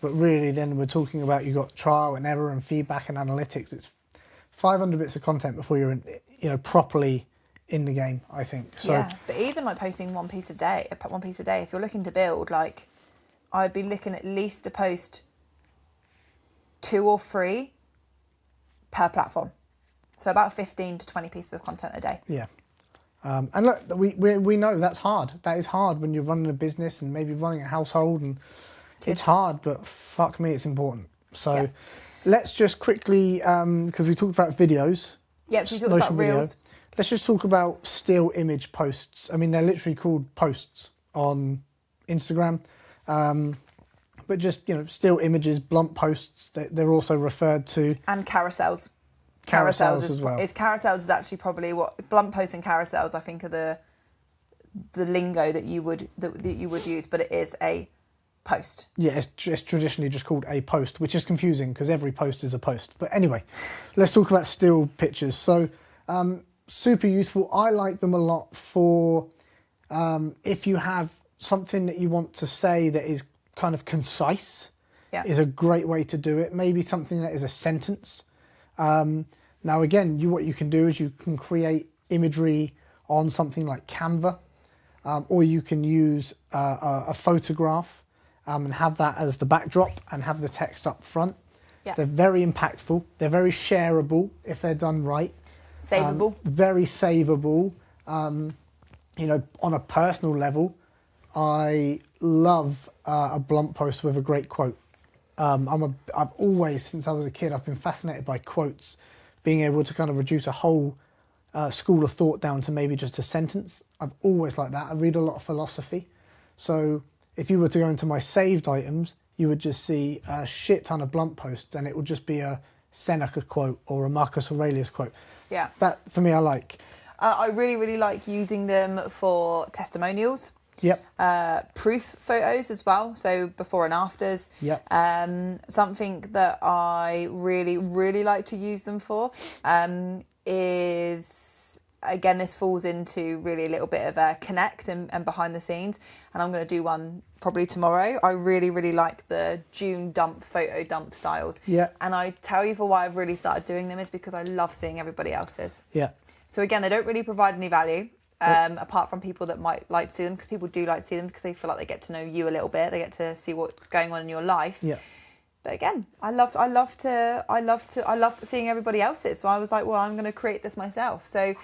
But really, then we're talking about you've got trial and error and feedback and analytics. It's 500 bits of content before you're properly in the game, I think. So, yeah, but even like posting one piece a day, if you're looking to build, like I'd be looking at least to post 2 or 3 per platform. So about 15 to 20 pieces of content a day. Yeah. And look, we know that's hard. That is hard when you're running a business and maybe running a household, and it's hard, but fuck me, it's important. So let's just quickly, because we talked about videos. Yeah, so we talked about Reels. Let's just talk about still image posts. I mean, they're literally called posts on Instagram. But just, still images, blunt posts, they're also referred to. And carousels. Carousels as well. Carousels is actually probably what blunt posts and carousels I think are the lingo that you would use, but it is a post. Yeah, it's traditionally just called a post, which is confusing because every post is a post. But anyway, let's talk about still pictures. So super useful. I like them a lot for if you have something that you want to say that is kind of concise. Is a great way to do it. Maybe something that is a sentence. Now again, what you can do is you can create imagery on something like Canva, or you can use a photograph and have that as the backdrop and have the text up front. They're very impactful. They're very shareable if they're done right. Savable. Very savable. On a personal level, I love a blunt post with a great quote. I've always, since I was a kid, I've been fascinated by quotes, being able to kind of reduce a whole school of thought down to maybe just a sentence. I've always liked that. I read a lot of philosophy. So if you were to go into my saved items, you would just see a shit ton of blunt posts, and it would just be a Seneca quote or a Marcus Aurelius quote. Yeah. That, for me, I like. I really, really like using them for testimonials. Yep. Proof photos as well, so before and afters. Yep. Something that I really, really like to use them for is, again, this falls into really a little bit of a connect and behind the scenes, and I'm going to do one probably tomorrow. I really, really like the June photo dump styles. Yeah. And I tell you for why I've really started doing them is because I love seeing everybody else's. Yeah. So again, they don't really provide any value. Apart from people that might like to see them, because people do like to see them because they feel like they get to know you a little bit, they get to see what's going on in your life. Yeah. But again, I love seeing everybody else's. So I was like, well, I'm going to create this myself. So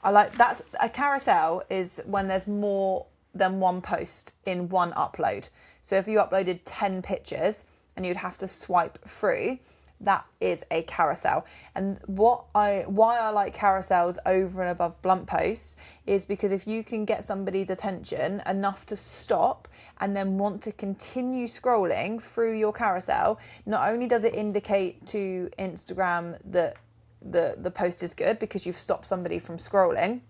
that's a carousel is when there's more than one post in one upload. So if you uploaded 10 pictures and you'd have to swipe through, that is a carousel. And why I like carousels over and above blunt posts is because if you can get somebody's attention enough to stop and then want to continue scrolling through your carousel, not only does it indicate to Instagram that the post is good because you've stopped somebody from scrolling,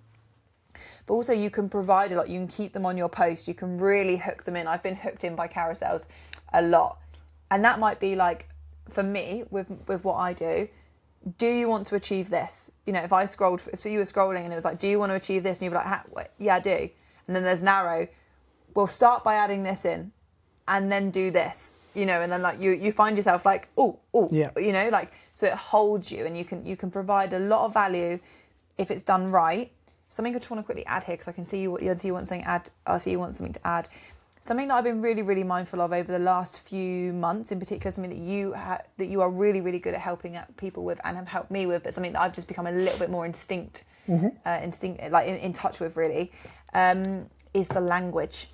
but also you can provide a lot. You can keep them on your post. You can really hook them in. I've been hooked in by carousels a lot. And that might be like, for me, with what I do you want to achieve this? If you were scrolling and it was like, do you want to achieve this? And you'd be like, yeah, I do. And then there's an arrow. Well, start by adding this in and then do this, and then like you find yourself like, yeah. So it holds you, and you can provide a lot of value if it's done right. Something I just want to quickly add here, because I can see you want something I see you want something to add. Something that I've been really, really mindful of over the last few months, in particular, something that you are really, really good at helping people with and have helped me with, but something that I've just become a little bit more in touch with, really, is the language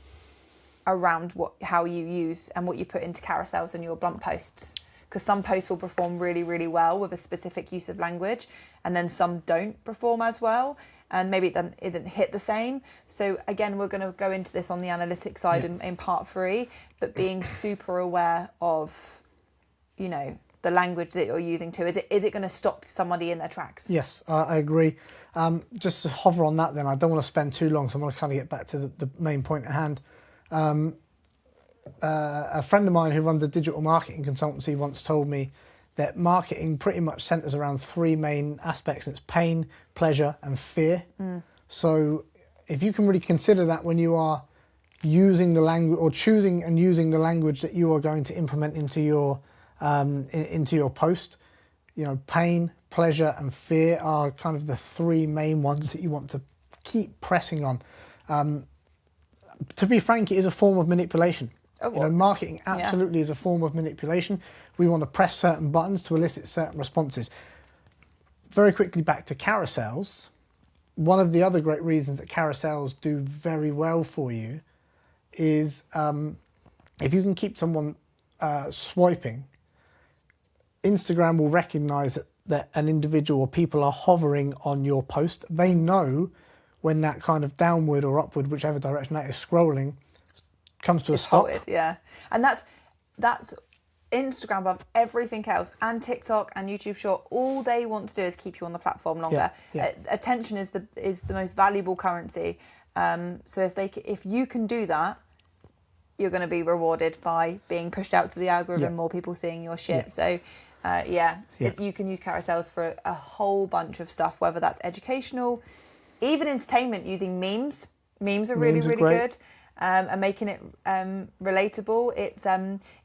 around how you use and what you put into carousels and your blunt posts. Because some posts will perform really, really well with a specific use of language, and then some don't perform as well. And maybe it didn't hit the same. So again, we're going to go into this on the analytics side in part 3, but being super aware of, the language that you're using too. Is it going to stop somebody in their tracks? Yes, I agree. Just to hover on that then, I don't want to spend too long, so I want to kind of get back to the main point at hand. A friend of mine who runs a digital marketing consultancy once told me that marketing pretty much centers around three main aspects. It's pain, pleasure, and fear. So if you can really consider that when you are using the language or choosing and using the language that you are going to implement into your post, you know, pain, pleasure, and fear are kind of the three main ones that you want to keep pressing on. To be frank, it is a form of manipulation. Oh, you know, marketing absolutely is a form of manipulation. We want to press certain buttons to elicit certain responses. Very quickly back to carousels. One of the other great reasons that carousels do very well for you is if you can keep someone swiping, Instagram will recognize that an individual or people are hovering on your post. They know when that kind of downward or upward, whichever direction that is scrolling, comes to a stop. Halted, yeah. And that's Instagram above everything else, and TikTok and YouTube Short. All they want to do is keep you on the platform longer. Attention is the most valuable currency. So if you can do that, you're going to be rewarded by being pushed out to the algorithm, more people seeing your shit. So you can use carousels for a whole bunch of stuff, whether that's educational, even entertainment, using memes. Memes are really good. And making it relatable. It's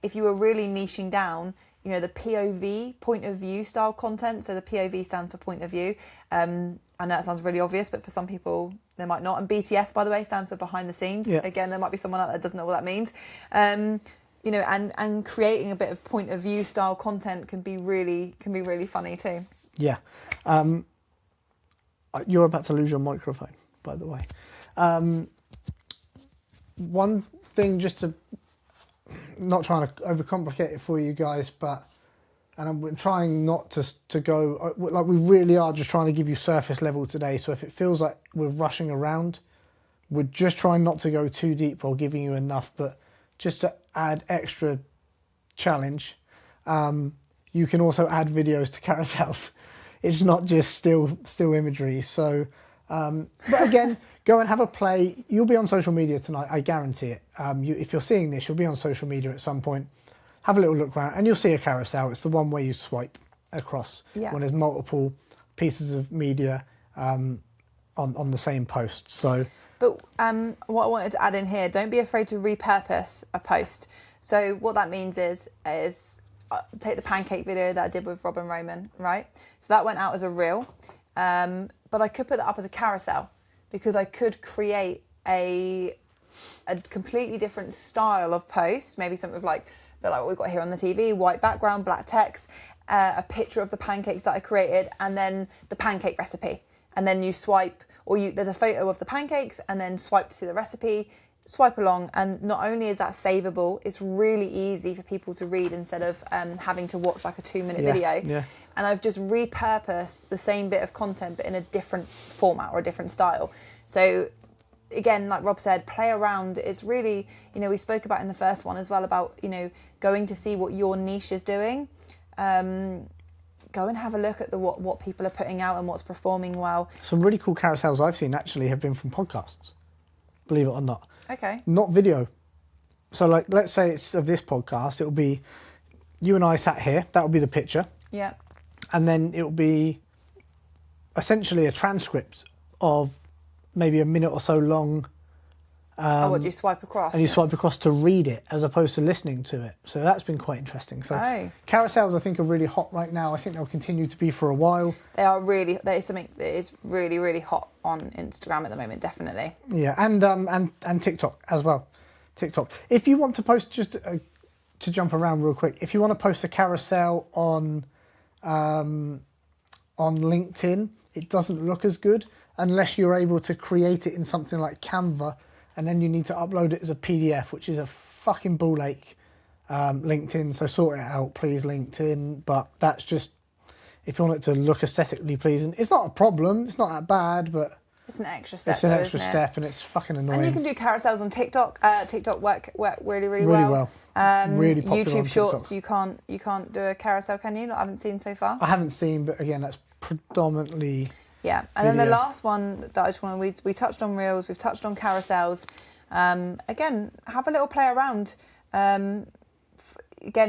if you were really niching down, you know, the POV, point of view style content. So the POV stands for point of view. I know that sounds really obvious, but for some people they might not. And BTS, by the way, stands for behind the scenes. Again, there might be someone out there that doesn't know what that means. You know, and creating a bit of point of view style content can be really funny too. Yeah. You're about to lose your microphone, by the way. One thing, just to not trying to overcomplicate it for you guys, but I'm trying not to go like we really are just trying to give you surface level today. So if it feels like we're rushing around, we're just trying not to go too deep while giving you enough, but just to add extra challenge. You can also add videos to carousels. It's not just still imagery. So, but again, go and have a play. You'll be on social media tonight, I guarantee it. If you're seeing this, you'll be on social media at some point. Have a little look around and you'll see a carousel. It's the one where you swipe across when there's multiple pieces of media on the same post. So, but what I wanted to add in here, don't be afraid to repurpose a post. So what that means is take the pancake video that I did with Rob and Roman, right? So that went out as a reel, but I could put that up as a carousel, because I could create a completely different style of post, maybe something like what we've got here on the TV, white background, black text, a picture of the pancakes that I created, and then the pancake recipe. And then you swipe, there's a photo of the pancakes, and then swipe to see the recipe, swipe along, and not only is that savable, it's really easy for people to read instead of having to watch like a 2-minute video. Yeah. And I've just repurposed the same bit of content, but in a different format or a different style. So again, like Rob said, play around. It's really, we spoke about in the first one as well about, going to see what your niche is doing. Go and have a look at what people are putting out and what's performing well. Some really cool carousels I've seen actually have been from podcasts, believe it or not. Okay. Not video. So like, let's say it's of this podcast, it'll be you and I sat here, that'll be the picture. Yeah. And then it'll be essentially a transcript of maybe a minute or so long. What do you swipe across? And you swipe across to read it as opposed to listening to it. So that's been quite interesting. So carousels, I think, are really hot right now. I think they'll continue to be for a while. They are really. That is something that is really, really hot on Instagram at the moment, definitely. Yeah, and TikTok as well. TikTok. If you want to post, just to jump around real quick, if you want to post a carousel on LinkedIn, it doesn't look as good unless you're able to create it in something like Canva, and then you need to upload it as a PDF, which is a fucking ball ache. LinkedIn, so sort it out, please, LinkedIn. But that's just if you want it to look aesthetically pleasing. It's not a problem. It's not that bad, but it's an extra step. It's an extra step, and it's fucking annoying. And you can do carousels on TikTok. TikTok work really, really well. Really popular. YouTube on Shorts, TikTok. you can't do a carousel, can you? I haven't seen so far. I haven't seen, but again, that's predominantly. Yeah, and then the last one that I just want we touched on reels, we've touched on carousels. Again, have a little play around. Again,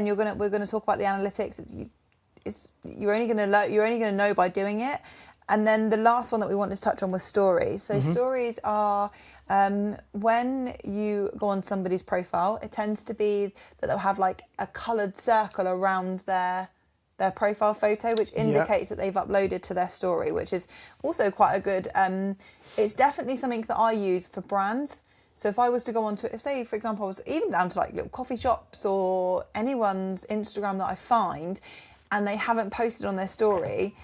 we're gonna talk about the analytics. you're only gonna know by doing it. And then the last one that we wanted to touch on was stories. So stories are when you go on somebody's profile, it tends to be that they'll have like a coloured circle around their profile photo, which indicates that they've uploaded to their story, which is also quite a good. It's definitely something that I use for brands. So if I was to go on to, if say for example, I was even down to like little coffee shops or anyone's Instagram that I find, and they haven't posted on their story.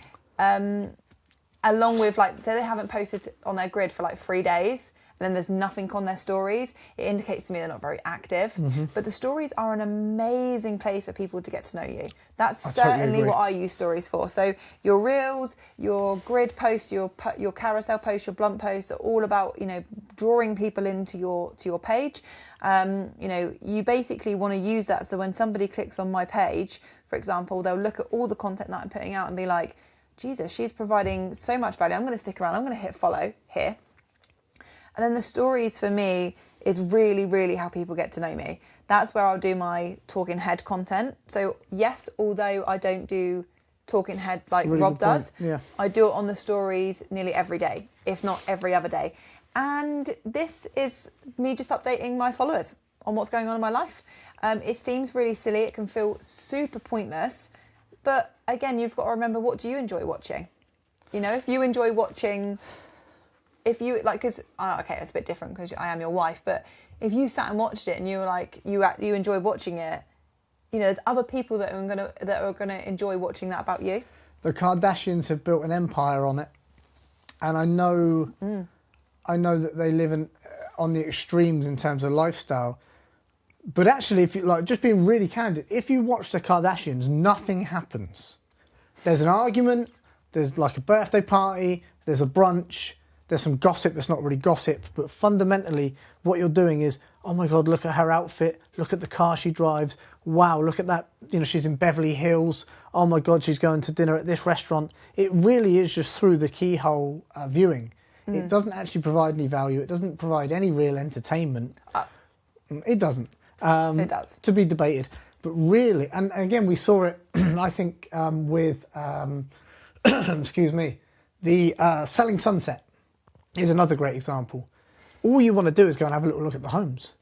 Along with like, say they haven't posted on their grid for like 3 days and then there's nothing on their stories, it indicates to me they're not very active. But the stories are an amazing place for people to get to know you. That's certainly what I use stories for. So your reels, your grid posts, your carousel posts, your blunt posts are all about, you know, drawing people into your page. You know, you basically want to use that so when somebody clicks on my page, for example, they'll look at all the content that I'm putting out and be like, Jesus, she's providing so much value. I'm going to stick around. I'm going to hit follow here. And then the stories for me is really, really how people get to know me. That's where I'll do my talking head content. So yes, although I don't do talking head like really Rob does, I do it on the stories nearly every day, if not every other day. And this is me just updating my followers on what's going on in my life. It seems really silly. It can feel super pointless. But again, you've got to remember, what do you enjoy watching? You know, if you enjoy watching, if you like, because okay, it's a bit different because I am your wife. But if you sat and watched it and you were like, you enjoy watching it, you know, there's other people that are gonna enjoy watching that about you. The Kardashians have built an empire on it, and I know that they live on the extremes in terms of lifestyle. But actually, if you like, just being really candid, if you watch the Kardashians, nothing happens. There's an argument, there's like a birthday party, there's a brunch, there's some gossip that's not really gossip, but fundamentally what you're doing is, oh my God, look at her outfit, look at the car she drives, wow, look at that, you know, she's in Beverly Hills, oh my God, she's going to dinner at this restaurant. It really is just through the keyhole viewing. It doesn't actually provide any value, it doesn't provide any real entertainment. It doesn't. It does. To be debated. But really, and again, we saw it, I think, with, excuse me, the Selling Sunset is another great example. All you want to do is go and have a little look at the homes.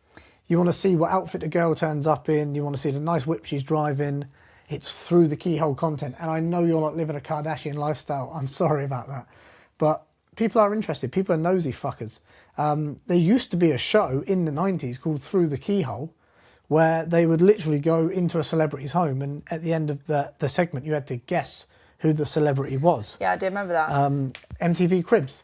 You want to see what outfit the girl turns up in. You want to see the nice whip she's driving. It's through the keyhole content. And I know you're not living a Kardashian lifestyle. I'm sorry about that. But people are interested. People are nosy fuckers. There used to be a show in the 90s called Through the Keyhole, where they would literally go into a celebrity's home, and at the end of the segment you had to guess who the celebrity was. Yeah, I do remember that. MTV Cribs.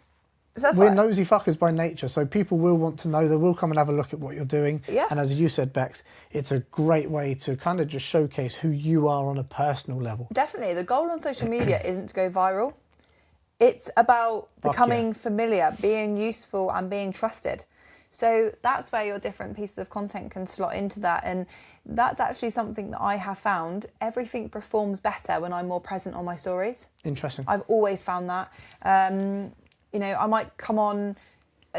So We're nosy fuckers by nature, so people will want to know, they will come and have a look at what you're doing. Yeah. And as you said, Bex, it's a great way to kind of just showcase who you are on a personal level. Definitely. The goal on social media isn't to go viral. It's about becoming familiar, being useful and being trusted. So that's where your different pieces of content can slot into that. And that's actually something that I have found. Everything performs better when I'm more present on my stories. Interesting. I've always found that. You know, I might come on,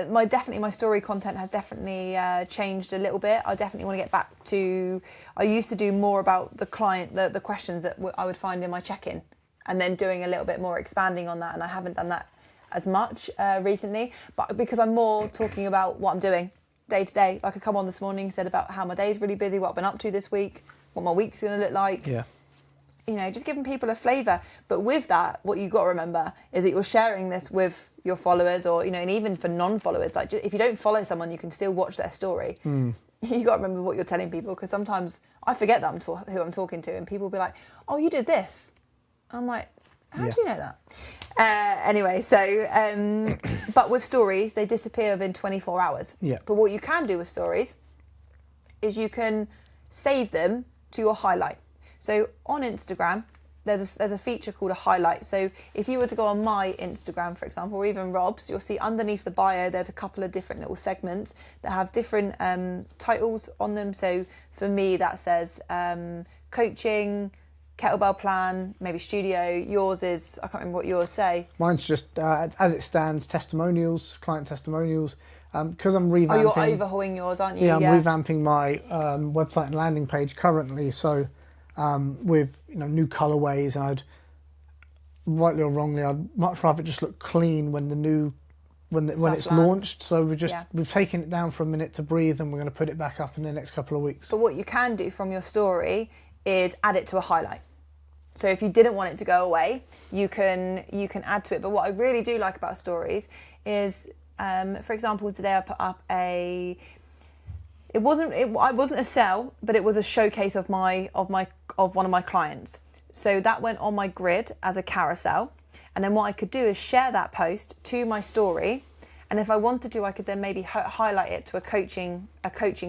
my story content has definitely changed a little bit. I definitely want to get back to, I used to do more about the client, the questions that I would find in my check-in, and then doing a little bit more expanding on that. And I haven't done that as much recently, but because I'm more talking about what I'm doing day to day. Like I come on this morning, said about how my day's really busy, what I've been up to this week, what my week's going to look like. Yeah. You know, just giving people a flavour. But with that, what you've got to remember is that you're sharing this with your followers, or, you know, and even for non-followers. Like, if you don't follow someone, you can still watch their story. You got to remember what you're telling people, because sometimes I forget that who I'm talking to, and people will be like, oh, you did this. I'm like, how do you know that? Anyway, so, but with stories, they disappear within 24 hours. Yeah. But what you can do with stories is you can save them to your highlight. So on Instagram, there's a feature called a highlight. So if you were to go on my Instagram, for example, or even Rob's, you'll see underneath the bio, there's a couple of different little segments that have different titles on them. So for me, that says coaching, kettlebell plan, maybe studio. Yours is, I can't remember what yours say. Mine's just, as it stands, testimonials, client testimonials. Because I'm revamping. Oh, you're overhauling yours, aren't you? Yeah, I'm revamping my website and landing page currently. So with new colorways, and I'd rightly or wrongly, I'd much rather just look clean when when it's Stuff lands. launched. So Yeah. we've taken it down for a minute to breathe, and we're going to put it back up in the next couple of weeks. But what you can do from your story is add it to a highlight. So if you didn't want it to go away, you can add to it. But what I really do like about stories is, for example, today I put up I wasn't a sell, but it was a showcase of one of my clients. So that went on my grid as a carousel, and then what I could do is share that post to my story, and if I wanted to, I could then maybe highlight it to a coaching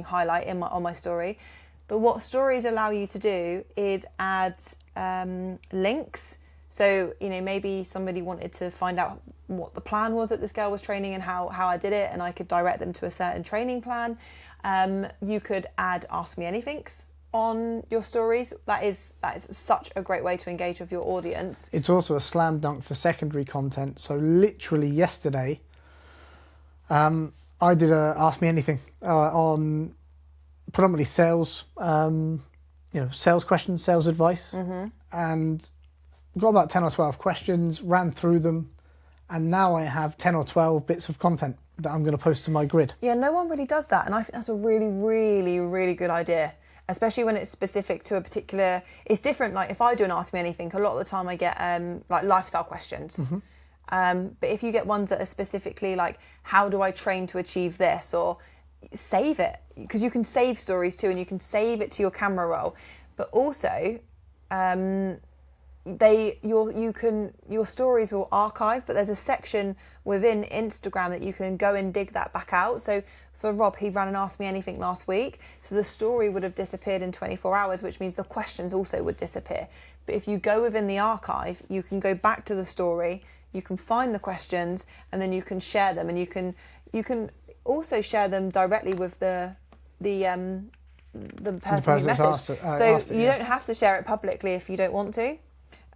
highlight on my story. But what stories allow you to do is add links. So maybe somebody wanted to find out what the plan was that this girl was training and how I did it, and I could direct them to a certain training plan. You could add Ask Me Anythings on your stories. That is such a great way to engage with your audience. It's also a slam dunk for secondary content. So literally yesterday, I did a Ask Me Anything on predominantly sales, sales questions, sales advice, and got about 10 or 12 questions, ran through them, and now I have 10 or 12 bits of content that I'm going to post to my grid. Yeah, no one really does that, and I think that's a really, really, really good idea, especially when it's specific to a particular... It's different, like if I do an Ask Me Anything, a lot of the time I get like lifestyle questions. But if you get ones that are specifically like, how do I train to achieve this, or save it, because you can save stories too, and you can save it to your camera roll. But also, your stories will archive, but there's a section within Instagram that you can go and dig that back out. So for Rob, he ran and Asked Me Anything last week, so the story would have disappeared in 24 hours, which means the questions also would disappear. But if you go within the archive, you can go back to the story, you can find the questions, and then you can share them, and you can also share them directly with the person who messaged. So you don't have to share it publicly if you don't want to.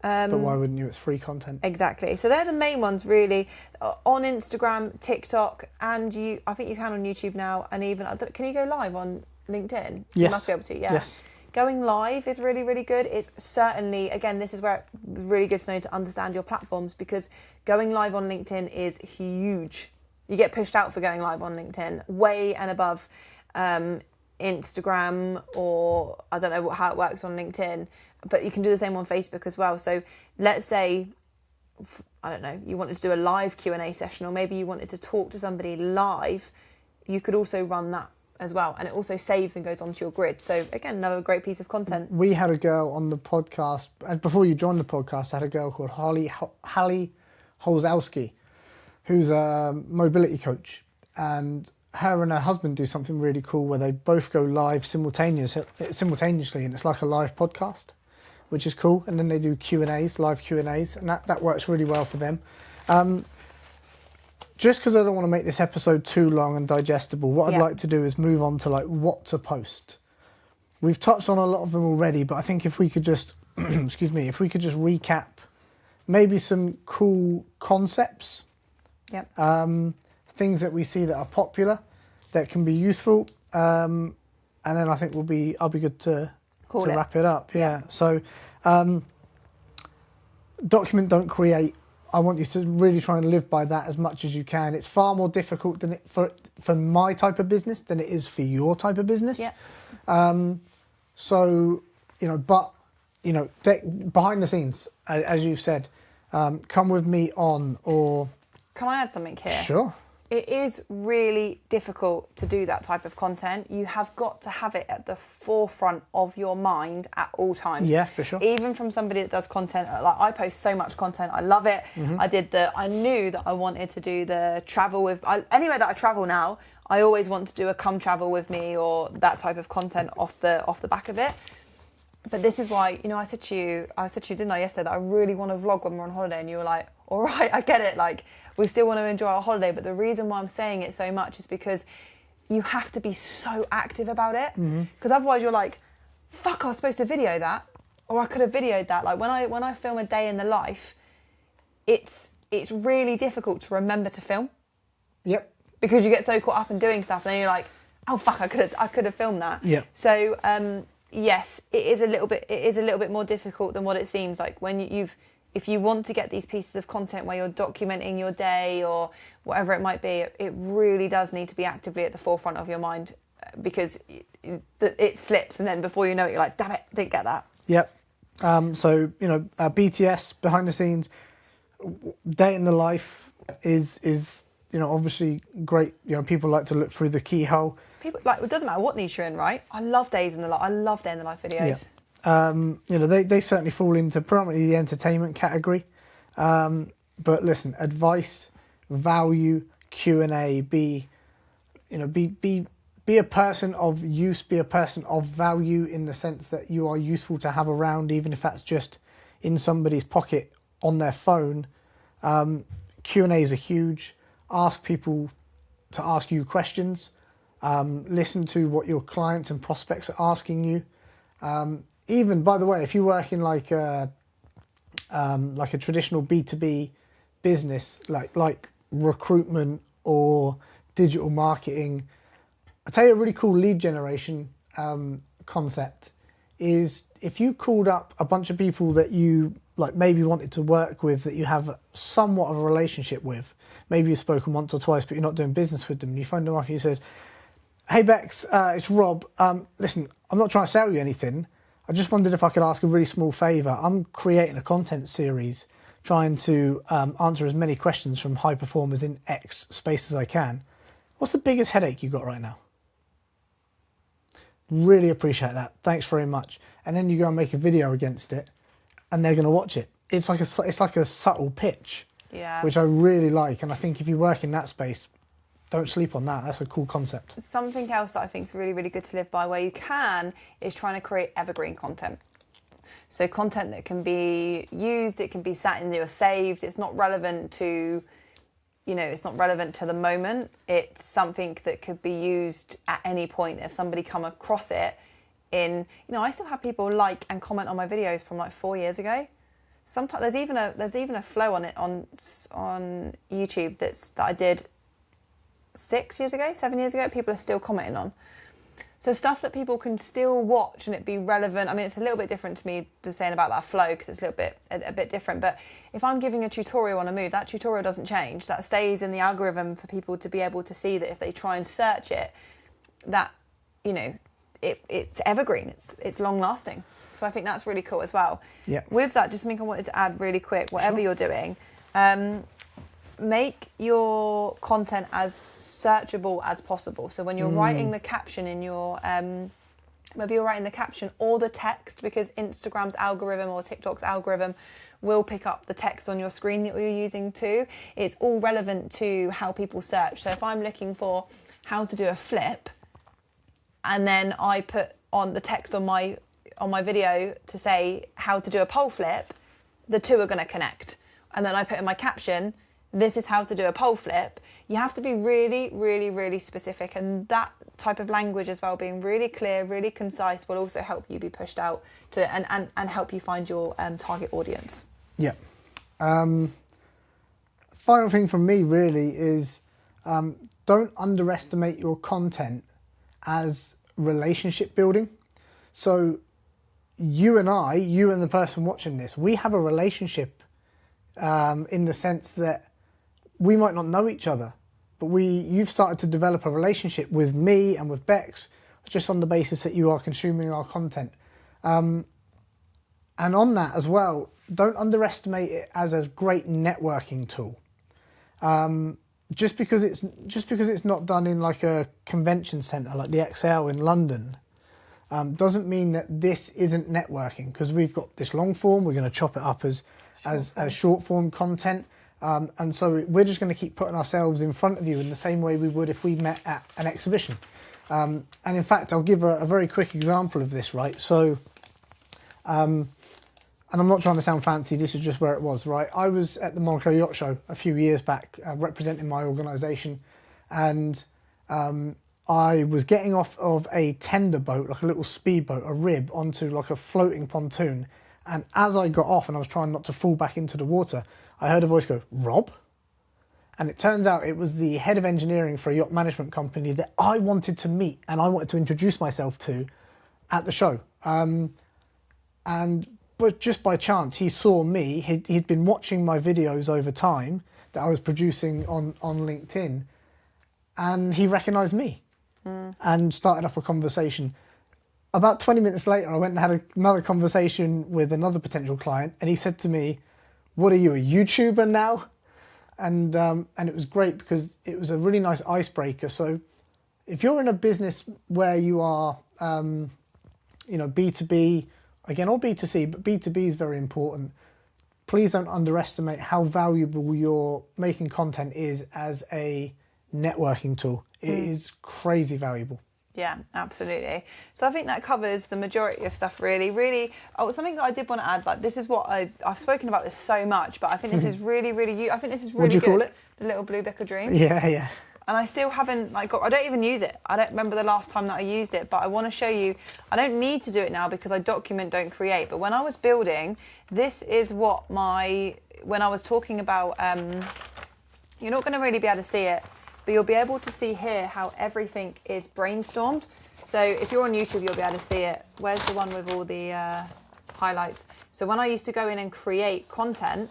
But why wouldn't you? It's free content. Exactly. So they're the main ones, really, on Instagram, TikTok, and I think you can on YouTube now, and even can you go live on LinkedIn? Yes. You must be able to. Yeah. Yes. Going live is really, really good. It's certainly, again, this is where it's really good to know to understand your platforms, because going live on LinkedIn is huge. You get pushed out for going live on LinkedIn, way and above Instagram, or I don't know how it works on LinkedIn, but you can do the same on Facebook as well. So let's say, I don't know, you wanted to do a live Q&A session, or maybe you wanted to talk to somebody live, you could also run that as well, and it also saves and goes onto your grid. So again, another great piece of content. We had a girl on the podcast, and before you joined the podcast, I had a girl called Hallie Holzowski, who's a mobility coach, and her and her husband do something really cool where they both go live simultaneously, and it's like a live podcast, which is cool. And then they do live Q&As, and that works really well for them. Just because I don't want to make this episode too long and digestible, what I'd like to do is move on to like what to post. We've touched on a lot of them already, but I think if we could just, if we could just recap maybe some cool concepts, things that we see that are popular, that can be useful, and then I think I'll be good to wrap it up. Yeah. So, document, don't create. I want you to really try and live by that as much as you can. It's far more difficult than for my type of business than it is for your type of business. Yeah. So, behind the scenes, as you've said, come with me on, or... Can I add something here? Sure. It is really difficult to do that type of content. You have got to have it at the forefront of your mind at all times. Yeah, for sure. Even from somebody that does content, like I post so much content, I love it. I knew that I wanted to do the travel with, anywhere that I travel now, I always want to do a come travel with me, or that type of content off the back of it. But this is why, I said to you, didn't I, yesterday, that I really want to vlog when we're on holiday, and you were like, all right, I get it, like, we still want to enjoy our holiday, but the reason why I'm saying it so much is because you have to be so active about it, because otherwise you're like, fuck, I was supposed to video that, or I could have videoed that. Like when I film a day in the life, it's really difficult to remember to film. Yep. Because you get so caught up in doing stuff, and then you're like, oh fuck, I could have filmed that. Yeah. So yes, it is a little bit more difficult than what it seems like when if you want to get these pieces of content where you're documenting your day or whatever it might be, it really does need to be actively at the forefront of your mind, because it slips, and then before you know it, you're like, damn it, didn't get that. Yep. So, BTS, behind the scenes, day in the life is obviously great. People like to look through the keyhole. People, like, it doesn't matter what niche you're in, right? I love days in the life. I love day in the life videos. Yeah. They certainly fall into predominantly the entertainment category. But listen, advice, value, Q&A, be a person of use, be a person of value, in the sense that you are useful to have around, even if that's just in somebody's pocket on their phone. Q&As are huge. Ask people to ask you questions. Listen to what your clients and prospects are asking you. Even, by the way, if you work in like a traditional B2B business, like recruitment or digital marketing, I'll tell you a really cool lead generation concept is, if you called up a bunch of people that you maybe wanted to work with, that you have somewhat of a relationship with, maybe you've spoken once or twice but you're not doing business with them, and you phoned them up and you said, hey Bex, it's Rob, listen, I'm not trying to sell you anything, I just wondered if I could ask a really small favour. I'm creating a content series trying to answer as many questions from high performers in X space as I can. What's the biggest headache you got right now? Really appreciate that. Thanks very much. And then you go and make a video against it, and they're going to watch it. It's like a subtle pitch, which I really like. And I think if you work in that space, don't sleep on that. That's a cool concept. Something else that I think is really, really good to live by where you can is trying to create evergreen content. So content that can be used, it can be sat in there or saved. It's not relevant to, it's not relevant to the moment. It's something that could be used at any point if somebody come across it in, I still have people like and comment on my videos from like 4 years ago. Sometimes there's even a flow on it on YouTube that I did 7 years ago, people are still commenting on. So stuff that people can still watch and it be relevant. I mean, it's a little bit different to me just saying about that flow, because it's a bit different. But if I'm giving a tutorial on a move, that tutorial doesn't change. That stays in the algorithm for people to be able to see that if they try and search it, that, it's evergreen. It's long lasting. So I think that's really cool as well. Yeah. With that, just something I wanted to add really quick, whatever Sure. you're doing, make your content as searchable as possible. So when you're writing the caption in your, maybe you're writing the caption or the text, because Instagram's algorithm or TikTok's algorithm will pick up the text on your screen that you're using too. It's all relevant to how people search. So if I'm looking for how to do a flip, and then I put on the text on my video to say how to do a pole flip, the two are going to connect. And then I put in my caption, this is how to do a pole flip. You have to be really, really, really specific. And that type of language as well, being really clear, really concise, will also help you be pushed out to and help you find your target audience. Yeah. Final thing from me really is don't underestimate your content as relationship building. So you and the person watching this, we have a relationship in the sense that we might not know each other, but you've started to develop a relationship with me and with Bex just on the basis that you are consuming our content. And on that as well, don't underestimate it as a great networking tool. Just because it's not done in like a convention centre like the XL in London, doesn't mean that this isn't networking, because we've got this long form, we're going to chop it up as short form content. And so we're just going to keep putting ourselves in front of you in the same way we would if we met at an exhibition. And in fact, I'll give a very quick example of this, right? So, and I'm not trying to sound fancy, this is just where it was, right? I was at the Monaco Yacht Show a few years back, representing my organisation, and I was getting off of a tender boat, like a little speedboat, a rib, onto like a floating pontoon. And as I got off and I was trying not to fall back into the water, I heard a voice go, Rob? And it turns out it was the head of engineering for a yacht management company that I wanted to meet and I wanted to introduce myself to at the show. But just by chance, he saw me. He'd been watching my videos over time that I was producing on LinkedIn, and he recognised me and started up a conversation. About 20 minutes later, I went and had another conversation with another potential client, and he said to me, "What are you, a YouTuber now?" And it was great because it was a really nice icebreaker. So if you're in a business where you are, B2B, again, or B2C, but B2B is very important, please don't underestimate how valuable your making content is as a networking tool. It is crazy valuable. Yeah, absolutely. So I think that covers the majority of stuff really, really. Oh, something that I did want to add, like this is what I've spoken about this so much, but I think this is really, really, I think this is really What'd you call it? The Little Blue Book of Dreams. Yeah. And I still haven't, I don't even use it. I don't remember the last time that I used it, but I want to show you, I don't need to do it now because I document, don't create. But when I was building, this is what when I was talking about, you're not going to really be able to see it, but you'll be able to see here how everything is brainstormed. So if you're on YouTube, you'll be able to see it. Where's the one with all the highlights? So when I used to go in and create content,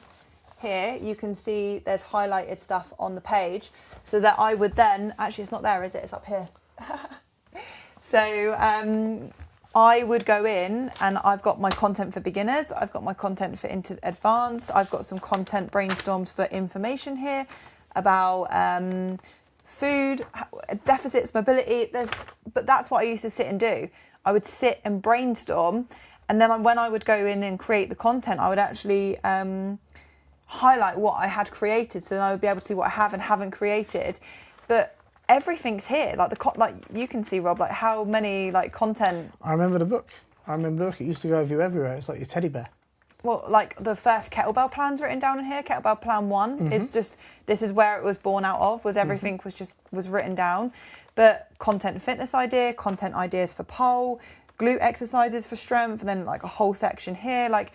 here you can see there's highlighted stuff on the page, so that I would then, actually it's not there, is it? It's up here. So I would go in and I've got my content for beginners, I've got my content for advanced, I've got some content brainstorms for information here about food, deficits, mobility, but that's what I used to sit and do. I would sit and brainstorm, and then when I would go in and create the content, I would actually highlight what I had created, so then I would be able to see what I have and haven't created. But everything's here, like you can see, Rob, like how many content. I remember the book. It used to go with you everywhere. It's like your teddy bear. Well, like the first kettlebell plan's written down in here. Kettlebell plan 1 is just, this is where it was born out of, was everything was written down. But content fitness idea, content ideas for pole, glute exercises for strength, and then like a whole section here. Like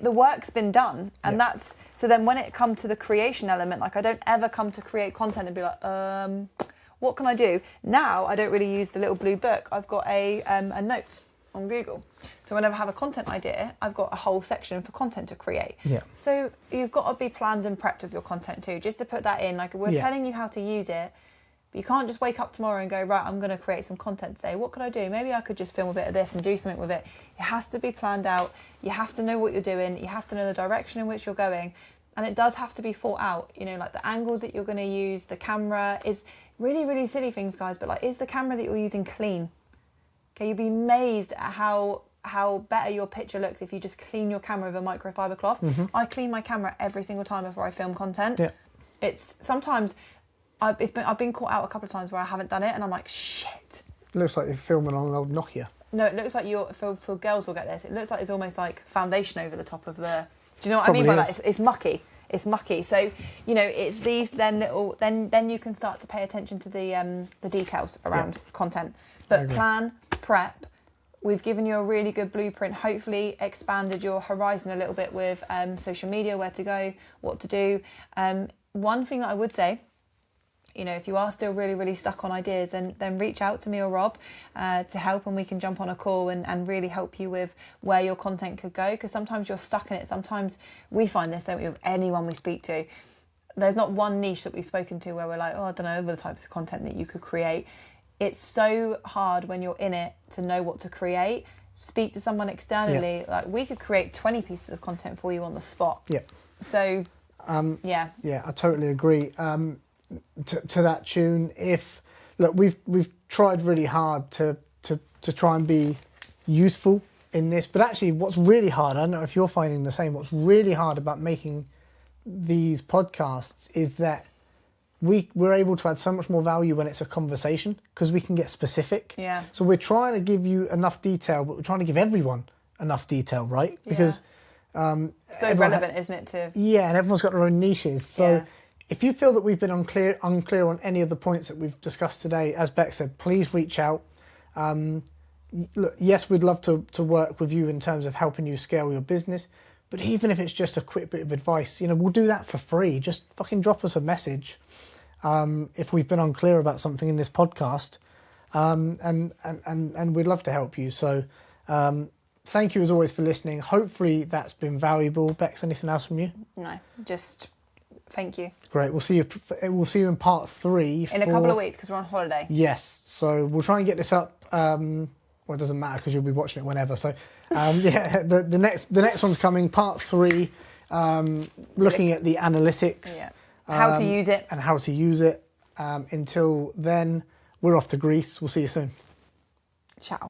the work's been done, and that's, so then when it comes to the creation element, like I don't ever come to create content and be like, what can I do? Now I don't really use the Little Blue Book. I've got a notes on Google. So whenever I have a content idea, I've got a whole section for content to create. Yeah. So you've got to be planned and prepped with your content too, just to put that in. Like we're telling you how to use it, but you can't just wake up tomorrow and go, right, I'm going to create some content today. What could I do? Maybe I could just film a bit of this and do something with it. It has to be planned out. You have to know what you're doing. You have to know the direction in which you're going. And it does have to be thought out, like the angles that you're going to use, the camera is really, really silly things, guys, but like, is the camera that you're using clean? Okay, you'll be amazed at how better your picture looks if you just clean your camera with a microfiber cloth. I clean my camera every single time before I film content. Yeah. It's sometimes I've been caught out a couple of times where I haven't done it, and I'm like, shit. It looks like you're filming on an old Nokia. No, it looks like for girls will get this. It looks like it's almost like foundation over the top of the. Do you know what Probably I mean by is. that? It's mucky. It's mucky. So it's these then little. Then you can start to pay attention to the details around content. But plan, prep. We've given you a really good blueprint, hopefully expanded your horizon a little bit with social media, where to go, what to do. One thing that I would say, if you are still really, really stuck on ideas, then reach out to me or Rob to help, and we can jump on a call and really help you with where your content could go, because sometimes you're stuck in it. Sometimes we find this, don't we, with anyone we speak to. There's not one niche that we've spoken to where we're like, I don't know the types of content that you could create. It's so hard when you're in it to know what to create. Speak to someone externally. Like we could create 20 pieces of content for you on the spot. Yeah. So, yeah, I totally agree. To that tune, we've tried really hard to try and be useful in this, but actually, what's really hard, I don't know if you're finding the same. What's really hard about making these podcasts is that we're able to add so much more value when it's a conversation, because we can get specific. Yeah. So we're trying to give you enough detail, but we're trying to give everyone enough detail, right? Because so relevant, isn't it? And everyone's got their own niches. So if you feel that we've been unclear on any of the points that we've discussed today, as Beck said, please reach out. Look, yes, we'd love to work with you in terms of helping you scale your business. But even if it's just a quick bit of advice, we'll do that for free. Just fucking drop us a message if we've been unclear about something in this podcast. and we'd love to help you. So thank you as always for listening. Hopefully that's been valuable. Bex, anything else from you? No, just thank you. Great. We'll see you in part 3 in a couple of weeks because we're on holiday. Yes. So we'll try and get this up. Well, it doesn't matter because you'll be watching it whenever. So yeah, the next one's coming, part 3, looking at the analytics. Yeah. How to use it. And how to use it. Until then, we're off to Greece. We'll see you soon. Ciao.